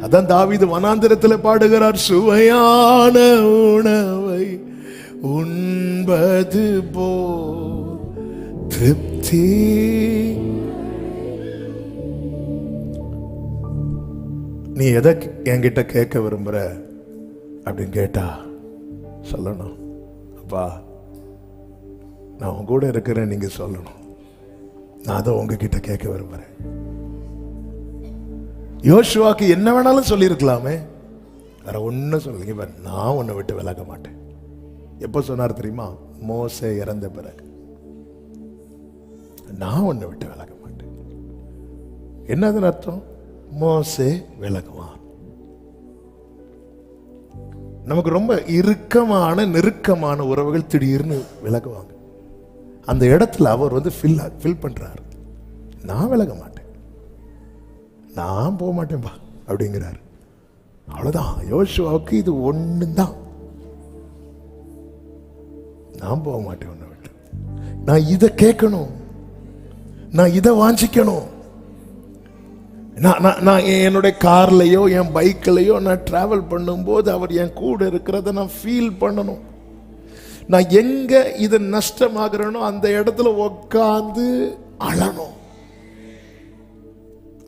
அதான் தாவீது வனாந்திரத்தில் பாடுகிறார், சுவையான உணவை உண்பது போல் திருப்தி. நீ எதை என்கிட்ட கேட்க விரும்புற அப்படின்னு கேட்டா சொல்லணும், அப்பா நான் உங்க கூட இருக்கிறேன் நீங்க சொல்லணும். நான் அதை உங்ககிட்ட கேட்க விரும்புறேன். யோசுவாக்கு என்ன வேணாலும் சொல்லியிருக்கலாமே, வேற ஒன்னும் சொல்லுங்க, நான் உன்னை விட்டு விலக மாட்டேன். எப்போ சொன்னார் தெரியுமா? மோசே இறந்த பிறகு. நான் உன்னை விட்டு விலக மாட்டேன். என்னதுன்னு அர்த்தம்? மோசே விலகுவான். நமக்கு ரொம்ப இறுக்கமான நெருக்கமான உறவுகள் திடீர்னு விலகுவாங்க. அந்த இடத்துல அவர் வந்து ஃபில் பண்றாரு. நான் விலக மாட்டேன், நான் போக மாட்டேன்பா. அப்படிங்கிறார். அவ்வளவுதான். யோசுவாவுக்கு இது ஒண்ணுதான். நான் போக மாட்டேன் உன்னை விட்டு. நான் இதை கேட்கணும், நான் இதை வாஞ்சிக்கணும். நான் என்னுடைய கார்லயோ என் பைக்லயோ நான் டிராவல் பண்ணும்போது அவர் என் கூட இருக்கிறத நான் ஃபீல் பண்ணணும். நான் எங்க இது நஷ்டமாகறனோ அந்த இடத்துல உட்கார்ந்து அழணும்.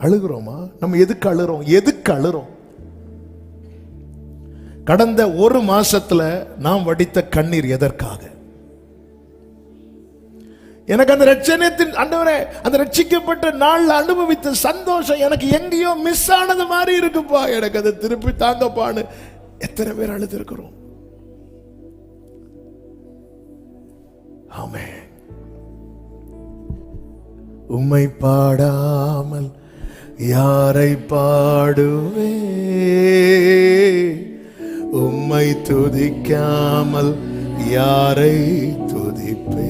அழுகிறோமா? நம்ம எதுக்கு அழுறோம்? எதுக்கு அழுறோம்? கடந்த ஒரு மாசத்துல நாம் வடித்த கண்ணீர் எதற்காக? எனக்கு அந்த ரட்சணத்தின் ஆண்டவரே, அந்த ரட்சிக்கப்பட்ட நாள்ல அனுபவித்த சந்தோஷம் எனக்கு எங்கேயோ மிஸ் ஆனது மாதிரி இருக்குப்பா, எனக்கு அதை திருப்பி தாங்கப்பான்னு எத்தனை பேர் அழுது இருக்கிறோம். ஆமென். உம்மை பாடாமல் யாரை பாடுவே, உம்மை துதிக்காமல் யாரை துதிப்பே.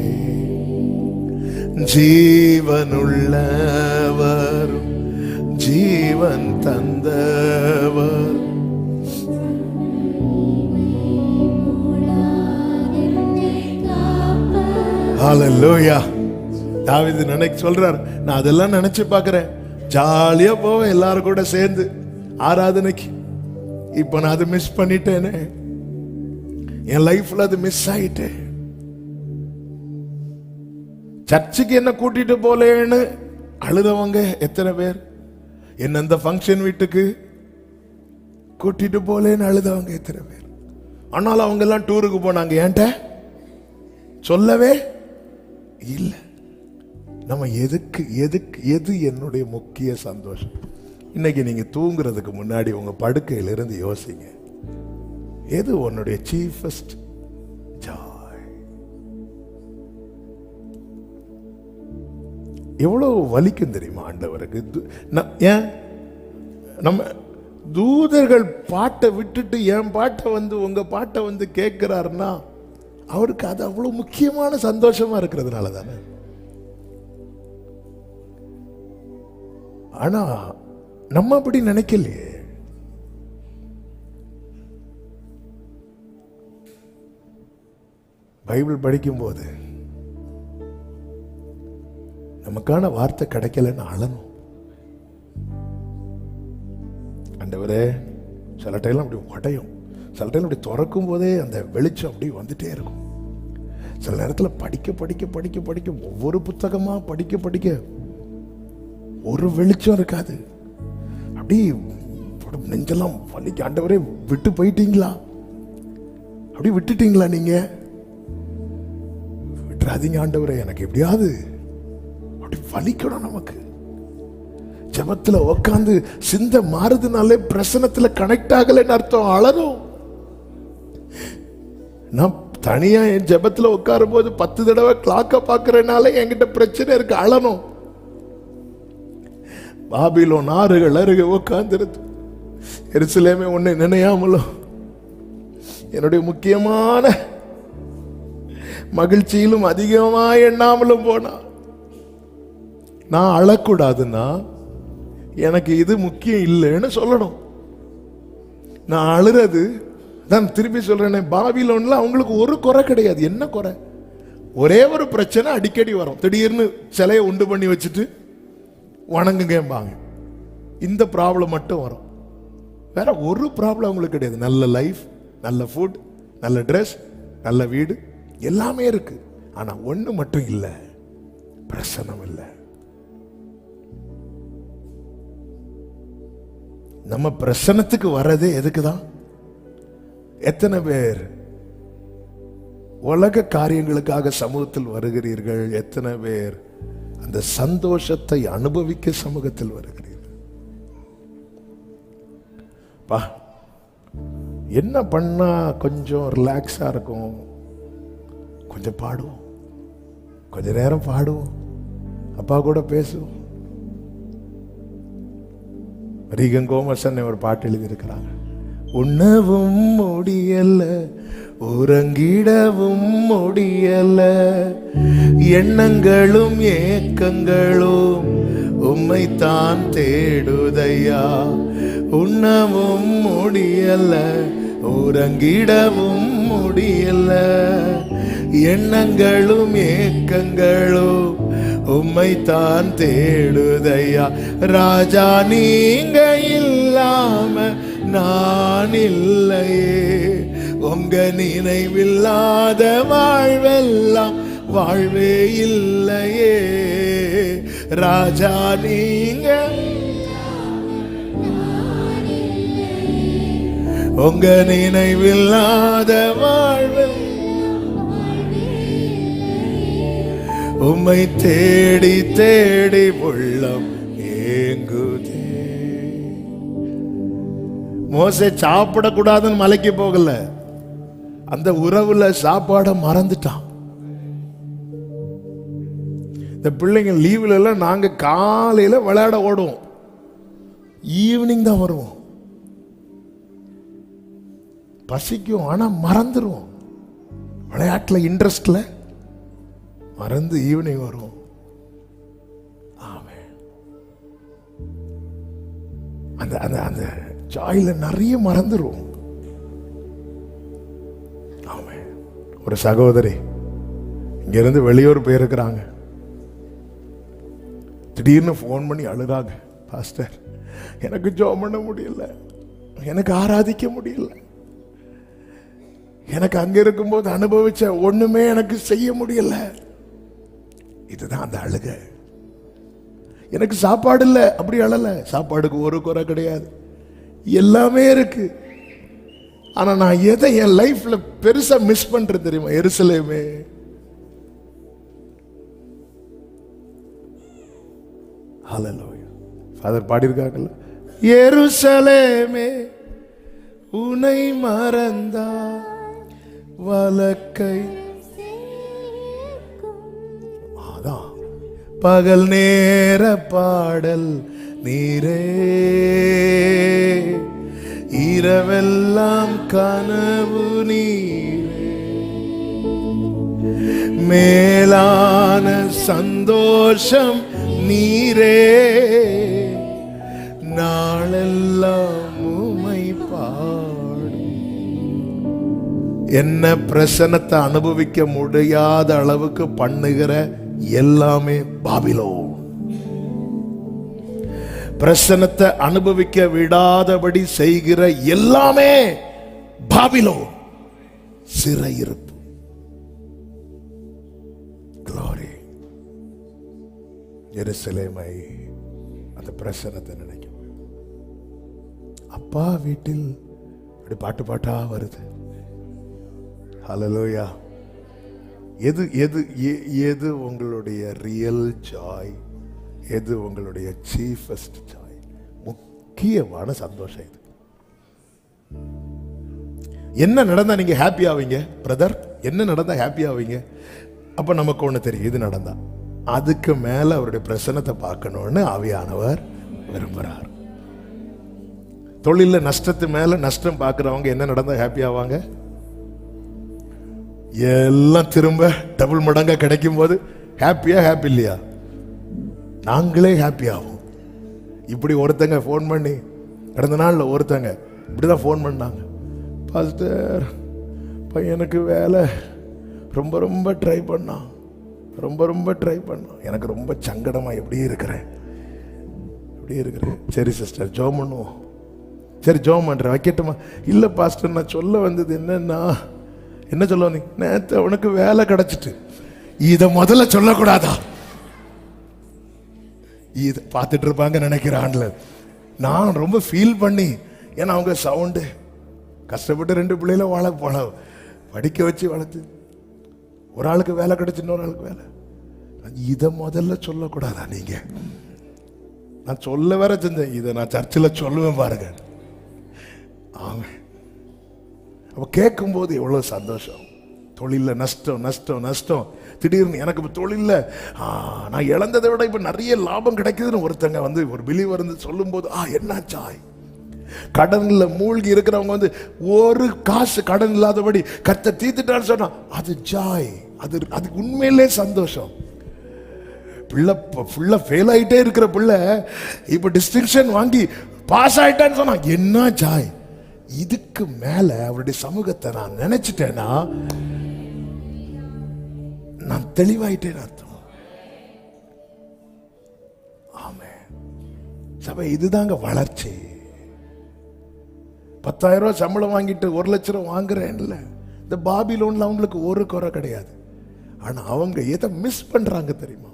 ஜீவனுள்ளவர், ஜீவன் தந்தவர், ஹல்லேலூயா. தாவீது நினைக்க சொல்றார், நான் அதெல்லாம் நினைச்சு பார்க்கிறேன், ஜாலியா போவேன் எல்லாரும் கூட சேர்ந்து ஆராதனைக்கு. இப்ப நான் அதை மிஸ் பண்ணிட்டேனே, என் லைஃப்ல அது மிஸ் ஆயிட்டேன். சர்ச்சுக்கு என்ன கூட்டிட்டு போலேன்னு அழுதவங்க எத்தனை பேர்? என்ன அந்த ஃபங்க்ஷன் வீட்டுக்கு கூட்டிட்டு போலேன்னு அழுதவங்க எத்தனை பேர்? ஆனாலும் அவங்க எல்லாம் டூருக்கு போனாங்க, ஏன்ட்ட சொல்லவே இல்லை. நம்ம எதுக்கு எதுக்கு எது என்னுடைய முக்கிய சந்தோஷம்? இன்னைக்கு நீங்க தூங்குறதுக்கு முன்னாடி உங்க படுக்கையிலிருந்து யோசிங்க, எது உன்னுடைய சீஃபஸ்ட் ஜாய்? எவ்வளவு வலிக்கும் தெரியுமா ஆண்டவருக்கு? ஏன் நம்ம தூதர்கள் பாட்டை விட்டுட்டு என் பாட்டை வந்து உங்க பாட்டை வந்து கேட்கிறாருன்னா அவருக்கு அது அவ்வளவு முக்கியமான சந்தோஷமா இருக்கிறதுனால தானே. ஆனா நம்ம அப்படி நினைக்கலையே. பைபிள் படிக்கும் போது நமக்கான வார்த்தை கிடைக்கலன்னு அழணும். ஆண்டவரே, சில டைம் அப்படி உடையும், சில டைம் அப்படி திறக்கும் போதே அந்த வெளிச்சம் அப்படி வந்துட்டே இருக்கும். சில நேரத்தில் படிக்க படிக்க படிக்க படிக்க ஒவ்வொரு புத்தகமா படிக்க படிக்க ஒரு வெளிச்சம் இருக்காது. அப்படி நெஞ்செல்லாம் வலிக்க. ஆண்டவரே, விட்டு போயிட்டீங்களா? அப்படி விட்டுட்டீங்களா? நீங்க விட்டுறாதீங்க ஆண்டவரே, எனக்கு எப்படியாவது அப்படி வலிக்கணும். நமக்கு ஜெபத்துல உட்காந்து சிந்த மாறுதுனாலே பிரசனத்துல கனெக்ட் ஆகலைன்னு அர்த்தம். அழணும். நான் தனியா என் ஜெபத்துல உட்காரும் போது 10 தடவை கிளாக்க பாக்குறதுனால என்கிட்ட பிரச்சனை இருக்கு. அழணும். பாபிலோன் ஆறுகள் அருகே உட்கார்ந்து எருசலேமே உன்னை நினையாமலும் என்னுடைய முக்கியமான மகிழ்ச்சியிலும் அதிகமா எண்ணாமலும் போனா, நான் அழக்கூடாதுன்னா எனக்கு இது முக்கியம் இல்லைன்னு சொல்லணும். நான் அழுறது தான் திருப்பி சொல்றேன். பாபிலோன்ல அவங்களுக்கு ஒரு குறை கிடையாது. என்ன குறை? ஒரே ஒரு பிரச்சனை அடிக்கடி வரும். திடீர்னு சிலையை உண்டு பண்ணி வச்சுட்டு வணங்குங்கம்பாங்க. இந்த ப்ராப்ளம் மட்டும் வரும். வேற ஒரு ப்ராப்ளம் அவங்களுக்கு கிடையாது. நல்ல லைஃப், நல்ல ஃபுட், நல்ல ட்ரெஸ், நல்ல வீடு, எல்லாமே இருக்கு. ஆனா ஒண்ணு மட்டும் இல்லை, பிரசன்னம் இல்லை. நம்ம பிரசன்னத்துக்கு வர்றதே எதுக்குதான்? எத்தனை பேர் உலக காரியங்களுக்காக சமூகத்தில் வருகிறீர்கள்? எத்தனை பேர் அந்த சந்தோஷத்தை அனுபவிக்க சமூகத்தில் வருகிறீர்கள்? பா, என்ன பண்ணா கொஞ்சம் ரிலாக்ஸா இருக்கும்? கொஞ்சம் பாடுவோம், கொஞ்ச நேரம் பாடுவோம், அப்பா கூட பேசுவோம். ரீகன் கோமர்சன் ஒரு பாட்டு எழுதியிருக்கிறாங்க. உண்ணவும் முடியல, உறங்கிடவும் முடியல, எண்ணங்களும் ஏக்கங்களும் உம்மைத்தான் தேடுதையா. உண்ணவும் முடியல, உறங்கிடவும் முடியல, எண்ணங்களும் ஏக்கங்களும் உம்மைத்தான் தேடுதையா. ராஜா நீங்க இல்லாம நான் இல்லையே, உங்க நினைவில்லாத வாழ்வெல்லாம் வாழ்வே இல்லையே. ராஜா நீங்க உங்க நினைவில்லாத வாழ்வெல்லாம் உம்மை தேடி தேடி உள்ளம் ஏங்குதே. மோசே சாப்பிடக்கூடாதுன்னு மலைக்கு போகல, அந்த உறவுல சாப்பாட மறந்துட்டான். இந்த பிள்ளைங்க லீவ்ல எல்லாம் நாங்க காலையில விளையாட ஓடுவோம், ஈவினிங் தான் வருவோம். பசிக்கும், ஆனா மறந்துடுவோம். விளையாட்டுல இன்ட்ரெஸ்ட்ல மறந்து ஈவினிங் வருவோம். ஆமென். அந்த அந்த அந்த ஜாயில நிறைய மறந்துடுவோம். ஆமென். ஒரு சகோதரி இங்க இருந்து வெளியூர் போயிருக்கிறாங்க. திடீர்னு ஃபோன் பண்ணி அழுறாங்க, பாஸ்டர் எனக்கு ஜெபம் பண்ண முடியல, எனக்கு ஆராதிக்க முடியல, எனக்கு அங்க இருக்கும்போது அனுபவிச்ச ஒண்ணுமே எனக்கு செய்ய முடியல. இதுதான் அந்த அழுக. எனக்கு சாப்பாடு இல்லை அப்படி அழல, சாப்பாடுக்கு ஒரு குறை கிடையாது, எல்லாமே இருக்கு. ஆனா நான் எதை என் லைஃப்ல பெருசா மிஸ் பண்றேன் தெரியுமா? எருசலேமே. ஹல்லேலூயா. ஃபாதர் பாடியிருக்காங்கல்ல, எருசலேமே உன்னை மறந்தா வலக்கை. அதான் பகல் நேர பாடல் நீரே, இரவெல்லாம் கனவு நீரே, மேலான சந்தோஷம் நீரே, நாளெல்லாம் உம்மை பாடும். என்ன பிரசன்னத்தை அனுபவிக்க முடியாத அளவுக்கு பண்ணுகிற எல்லாமே பாபிலோன். பிரசன்னத்தை அனுபவிக்க விடாதபடி செய்கிற எல்லாமே பாபிலோன். சிறையிருப்பு. Glory. எருசலேமை அந்த பிரசன்னத்தை நினைக்கும். அப்பா வீட்டில் அப்படி பாட்டு பாட்டா வருது. ஹல்லேலூயா. எது எது எது உங்களுடைய ரியல் ஜாய்? எது உங்களுடைய சீஃபஸ்ட் ஜாய்? முக்கியமான சந்தோஷம் இது. என்ன நடந்தா நீங்க ஹாப்பி ஆவீங்க பிரதர்? என்ன நடந்தா ஹாப்பி ஆவீங்க? அப்ப நமக்கு ஒண்ணு தெரியும், இது நடந்தா அதுக்கு மேல அவருடைய பிரசன்னத்தை பார்க்கணும்னு ஆவியானவர் விரும்புறார். தொழில நஷ்டத்து மேல நஷ்டம் பார்க்கிறவங்க என்ன நடந்தா ஹாப்பி ஆவாங்க? எல்லாம் திரும்ப டபுள் மடங்கா கிடைக்கும் போது ஹாப்பியா? ஹாப்பி இல்லையா? நாங்களே ஹாப்பி ஆகும். இப்படி ஒருத்தங்க ஃபோன் பண்ணி, கடந்த நாள்ல ஒருத்தங்க இப்படிதான் ஃபோன் பண்ணாங்க, பாஸ்டர் பையனுக்கு வேலை ரொம்ப ரொம்ப ட்ரை பண்ணான், ரொம்ப ரொம்ப ட்ரை பண்ணான், எனக்கு ரொம்ப சங்கடமா எப்படி இருக்கிறேன். சரி சிஸ்டர் ஜெபம் பண்ணுவோம். சரி ஜெபம் பண்றேன், வைக்கட்டுமா? இல்ல பாஸ்டர் நான் சொல்ல வந்தது என்னன்னா, என்ன சொல்ல வந்தீங்க? நேத்து அவனுக்கு வேலை கிடைச்சிட்டு. இத முதல்ல சொல்லக்கூடாதா? இது பார்த்துட்டு இருப்பாங்க நினைக்கிறான்ல. நான் ரொம்ப ஃபீல் பண்ணி, ஏன்னா அவங்க சவுண்டு கஷ்டப்பட்டு 2 பிள்ளைல வாழ படிக்க வச்சு வளர்த்து, ஒரு ஆளுக்கு வேலை கிடைச்சு இன்னொரு ஆளுக்கு வேலை. இதை முதல்ல சொல்லக்கூடாதா நீங்க? நான் சொல்ல வேற செஞ்சேன், இதை நான் சர்ச்சில் சொல்லுவேன் பாருங்க. ஆமாம். அப்ப கேட்கும் போது எவ்வளவு சந்தோஷம். தொழில நஷ்டம் நஷ்டம் நஷ்டம், திடீர்னு எனக்கு தொழில நான் இழந்ததை விட இப்ப நிறைய லாபம் கிடைக்குதுன்னு ஒருத்தங்க வந்து ஒரு பிலீவர் வந்து சொல்லும் போது என்னாச்சாய்? கடன்ல மூழ்கி இருக்கிறவங்க வந்து ஒரு காசு கடன் இல்லாதபடி கர்த்தர் தீர்த்துட்டான்னு சொன்னா அது ஜாய், அது உண்மையிலே சந்தோஷம். பிள்ளை ஃபுல்லா ஃபெயில் ஆயிட்டே இருக்கிற பிள்ளை இப்ப டிஸ்டிங்ஷன் வாங்கி பாஸ் ஆயிட்டான்னு சொன்னா என்ன ஜாய். இதுக்கு மேல அவருடைய சமூகத்தை நான் நினைச்சிட்டேன்னா நான் தெளிவாயிட்டேன் அர்த்தம். ஆமே சபை, இதுதாங்க வளர்ச்சி. 10,000 ரூபாய் சம்பளம் வாங்கிட்டு 1 லட்சம் ரூபாய் வாங்குறேன்ல, இந்த பாபிலோன்ல அவங்களுக்கு ஒரு குறை கிடையாது. ஆனா அவங்க எதை மிஸ் பண்றாங்க தெரியுமா?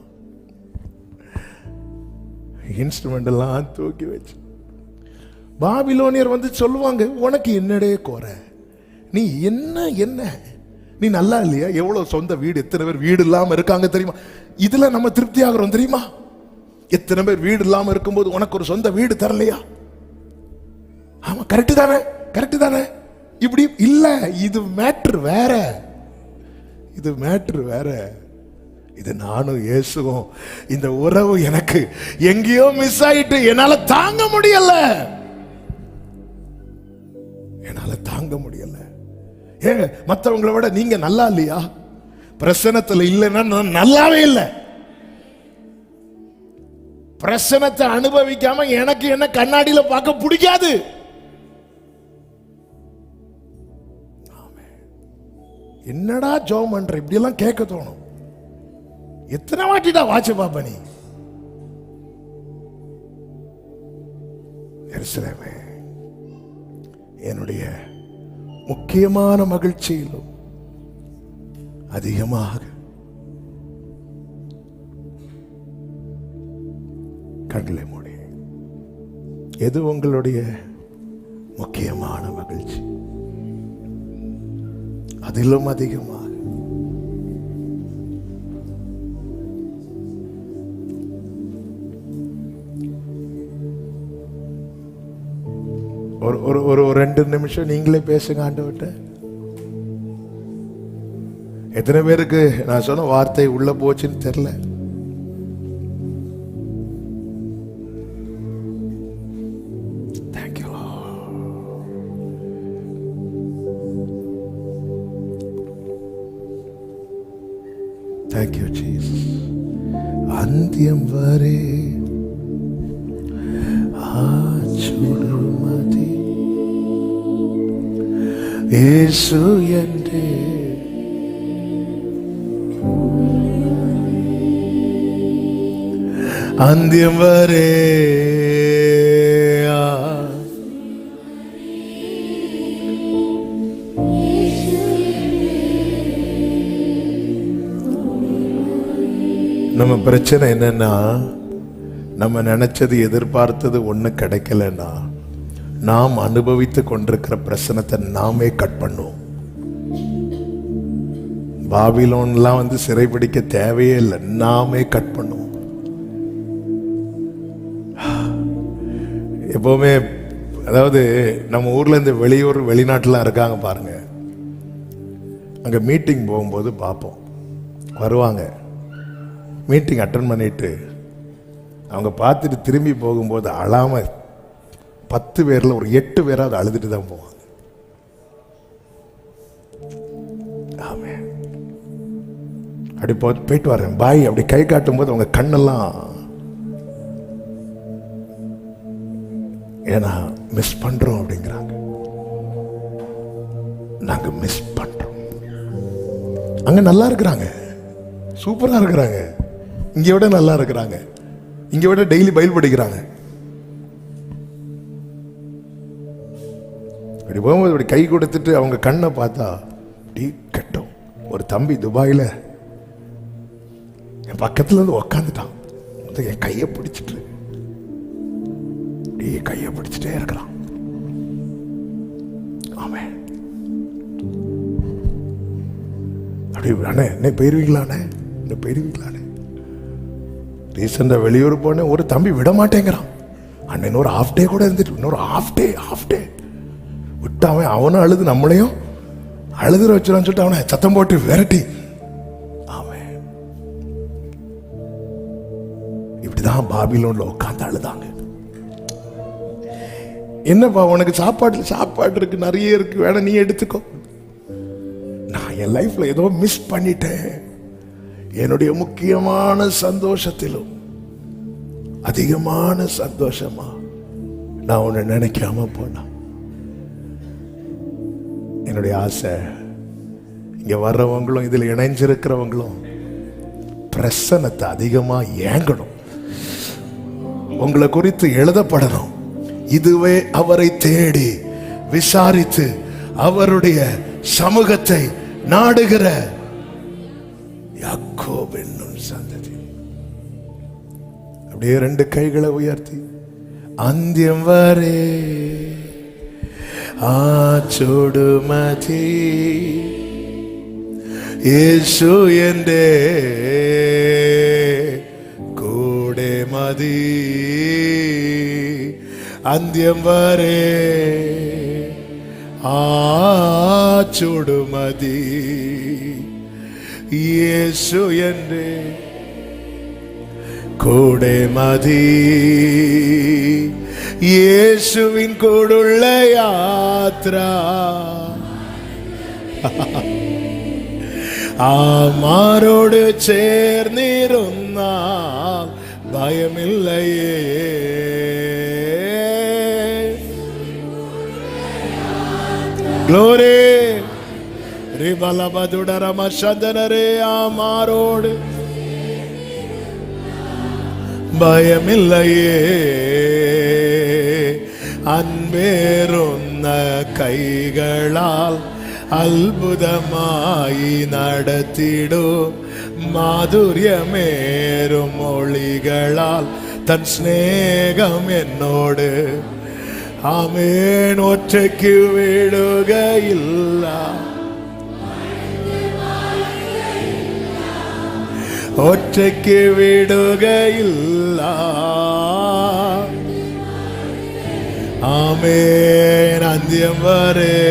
இன்ஸ்ட்ருமெண்ட் எல்லாம் தூக்கி வச்சு பாபிலோனியர் வந்து சொல்லுவாங்க, உனக்கு என்னடே குறை, நீ என்ன நீ நல்லா இல்லையா? எவ்வளவு சொந்த வீடு, எத்தனை பேர் வீடு இல்லாம இருக்காங்க தெரியுமா? இதுல நம்ம திருப்தி ஆகிறோம் தெரியுமா? எத்தனை பேர் வீடு இல்லாம இருக்கும்போது உனக்கு ஒரு சொந்த வீடு தரலையா? ஆமா, கரெக்ட் தானே. இப்படி இல்ல, இது மேட்ரு வேற, இது மேட்ரு வேற. இது நானும் இயேசுவும் இந்த உறவு எனக்கு எங்கேயோ மிஸ் ஆயிட்டு என்னால தாங்க முடியல. ஏங்க, மற்றவங்களை விட நீங்க நல்லா இல்லையா? பிரசனத்துல இல்லைன்னா நான் நல்லாவே இல்லை. பிரசனத்தை அனுபவிக்காம எனக்கு என்ன கண்ணாடியில பார்க்க பிடிக்காது. என்னடா ஜோம் பண்ற, இப்படி எல்லாம் கேட்க தோணும். எத்தனை வாட்டிடா வாட்ச பாப்ப நீ? எருசலேமே, என்னுடைய முக்கியமான மகிழ்ச்சியிலும் அதிகமாக கண்களை மூடி, எது உங்களுடைய முக்கியமான மகிழ்ச்சி? அதிலும் அதிகமாக ஒரு 2 நிமிஷம் நீங்களே பேசுங்க ஆண்டவர்கிட்ட. எத்தனை பேருக்கு நான் சொன்ன வார்த்தை உள்ள போச்சுன்னு தெரியல. Thank you. Thank you, Jesus. அந்தியம் வரை ஆச்சுடுமதி இயேசு என்றே அந்தியம் வரை நம்ம பிரச்சனை என்னன்னா, நம்ம நினைச்சது எதிர்பார்த்தது ஒண்ணு கிடைக்கலன்னா நாம் அனுபவித்து கொண்டிருக்கிற பிரச்சனத்தை நாமே கட் பண்ணுவோம். பாபிலோன்லாம் வந்து சிறைபிடிக்க தேவையே இல்லை, நாமே கட் பண்ணுவோம். எப்பவுமே அதாவது நம்ம ஊர்ல இந்த வெளியூர் வெளிநாட்டுலாம் இருக்காங்க பாருங்க, அங்க மீட்டிங் போகும்போது பார்ப்போம், வருவாங்க மீட்டிங் அட்டன் பண்ணிட்டு அவங்க பார்த்துட்டு திரும்பி போகும்போது அழாம 10 பேர்ல ஒரு 8 பேராவது அழுதுட்டு தான் போவாங்க. ஆமென். அப்படி போயிட்டு வரேன் பாய் அப்படி கை காட்டும் போது அவங்க கண்ணெல்லாம், ஏன்னா மிஸ் பண்றோம் அப்படிங்கிறாங்க. நாங்க மிஸ் பண்றோம். அங்க நல்லா இருக்கிறாங்க, சூப்பரா இருக்கிறாங்க, இங்க விட நல்லா இருக்கிறாங்க, இங்க விட டெய்லி பைபிள் படிக்கிறாங்க. இப்படி போகும்போது இப்படி கை கொடுத்துட்டு அவங்க கண்ணை பார்த்தா டீ கட்டும். ஒரு தம்பி துபாயில என் பக்கத்துல இருந்து உக்காந்துட்டான், என் கையை பிடிச்சிட்டு கையை பிடிச்சிட்டே இருக்கிறான். ஆமென். அப்படி அண்ணே என்ன போயிருவீங்களாண்ணே, என்ன போயிருவீங்களாண்ணே. ரீசெண்டா வெளியூர் போனேன், ஒரு தம்பி விட மாட்டேங்கிறான். அண்ணன் இன்னொரு ஹாஃப் டே கூட இருந்துட்டு, இன்னொரு ஹாஃப் டே விட்டாவன் அவனும் அழுது நம்மளையும் அழுதுற வச்சிடான்னு சொல்லிட்டு அவனை சத்தம் போட்டு விரட்டி. ஆமென். இப்படிதான் பாபிலோன்ல உட்கார்ந்து அழுதாங்க. என்னப்பா உனக்கு சாப்பாடு இருக்கு, நிறைய இருக்கு, வேணா நீ எடுத்துக்கோ. நான் என் லைஃப்ல ஏதோ மிஸ் பண்ணிட்டேன், என்னுடைய முக்கியமான சந்தோஷத்திலும் அதிகமான சந்தோஷமா நான் உன்னை நினைக்காம போனா. என்னுடைய ஆசை இங்க வர்றவங்களும் இதில் இணைஞ்சிருக்கிறவங்களும் பிரசன்னத்தை அதிகமா ஏங்கணும், உங்களை குறித்து எழுதப்படணும். இதுவே அவரை தேடி விசாரித்து அவருடைய சமூகத்தை நாடுகிற யாக்கோபு என்னும் சந்ததி. அப்படியே 2 கைகளை உயர்த்தி அந்தியம் வரே ஆச்சோடுமதி യേശു എൻ്റെ കൂടെ മതി, അന്ത്യം വരെ ആചുടുമതി. യേശു എൻ്റെ കൂടെ മതി, യേശുവിൻ കൂടുള്ള യാത്ര ആമാരോട് ചേർന്നിരുന്നാൽ ഭയമില്ലയേ. ഗ്ലോറി റിബലബദുഡരമശദനരേ ആമാരോട് ഭയമില്ലയേ. അൻപേറുന്ന കൈകളാൽ അത്ഭുതമായി നടത്തിടും, മാധുര്യമേറും മൊഴികളാൽ തൻ സ്നേഹം എന്നോട്. ആമേൻ. ഒറ്റയ്ക്ക് വിടുകയില്ല, ഒറ്റയ്ക്ക് വിടുകയില്ല. ആമേൻ. അന്ത്യം വരെ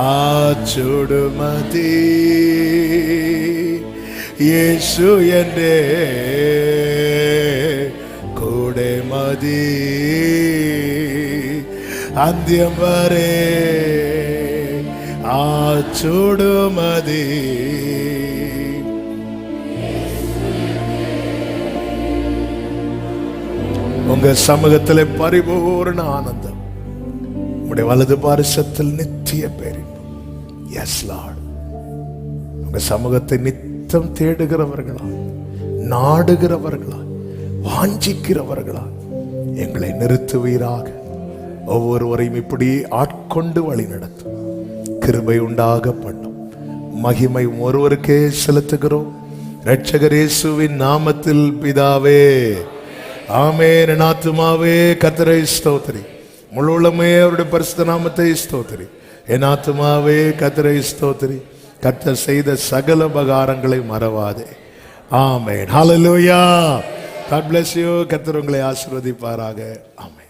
ആചുടുമതി, യേശു എൻ്റെ കൂടെ മതി, അന്ത്യം വരെ ആചുടുമതി. உங்க சமூகத்திலே பரிபூர்ண ஆனந்தம், உங்களுடைய வலது பாரிசத்தில் நித்திய பேரின்பம். Yes Lord. உங்க சமூகத்தை நித்தம் தேடுகிறவர்களா, நாடுகிறவர்களா, வாஞ்சிக்கிறவர்களா எங்களை நிறுத்துவீராக. ஒவ்வொருவரையும் இப்படி ஆட்கொண்டு வழி நடத்தும். கிருபை உண்டாக பண்ணும். மகிமை ஒருவருக்கே செலுத்துகிறோம், இரட்சகர் இயேசுவின் நாமத்தில் பிதாவே. ஆமென். என் ஆத்துமாவே கர்த்தரை ஸ்தோத்திரி, முழு உள்ளமே அவருடைய பரிசுத்த நாமத்தை ஸ்தோத்திரி. என் ஆத்துமாவே கர்த்தரை ஸ்தோத்திரி, கர்த்தர் செய்த சகல உபகாரங்களை மறவாதே. ஆமென். ஹல்லேலூயா. God bless you. கர்த்தர் உங்களை ஆசீர்வதிப்பாராக. ஆமென்.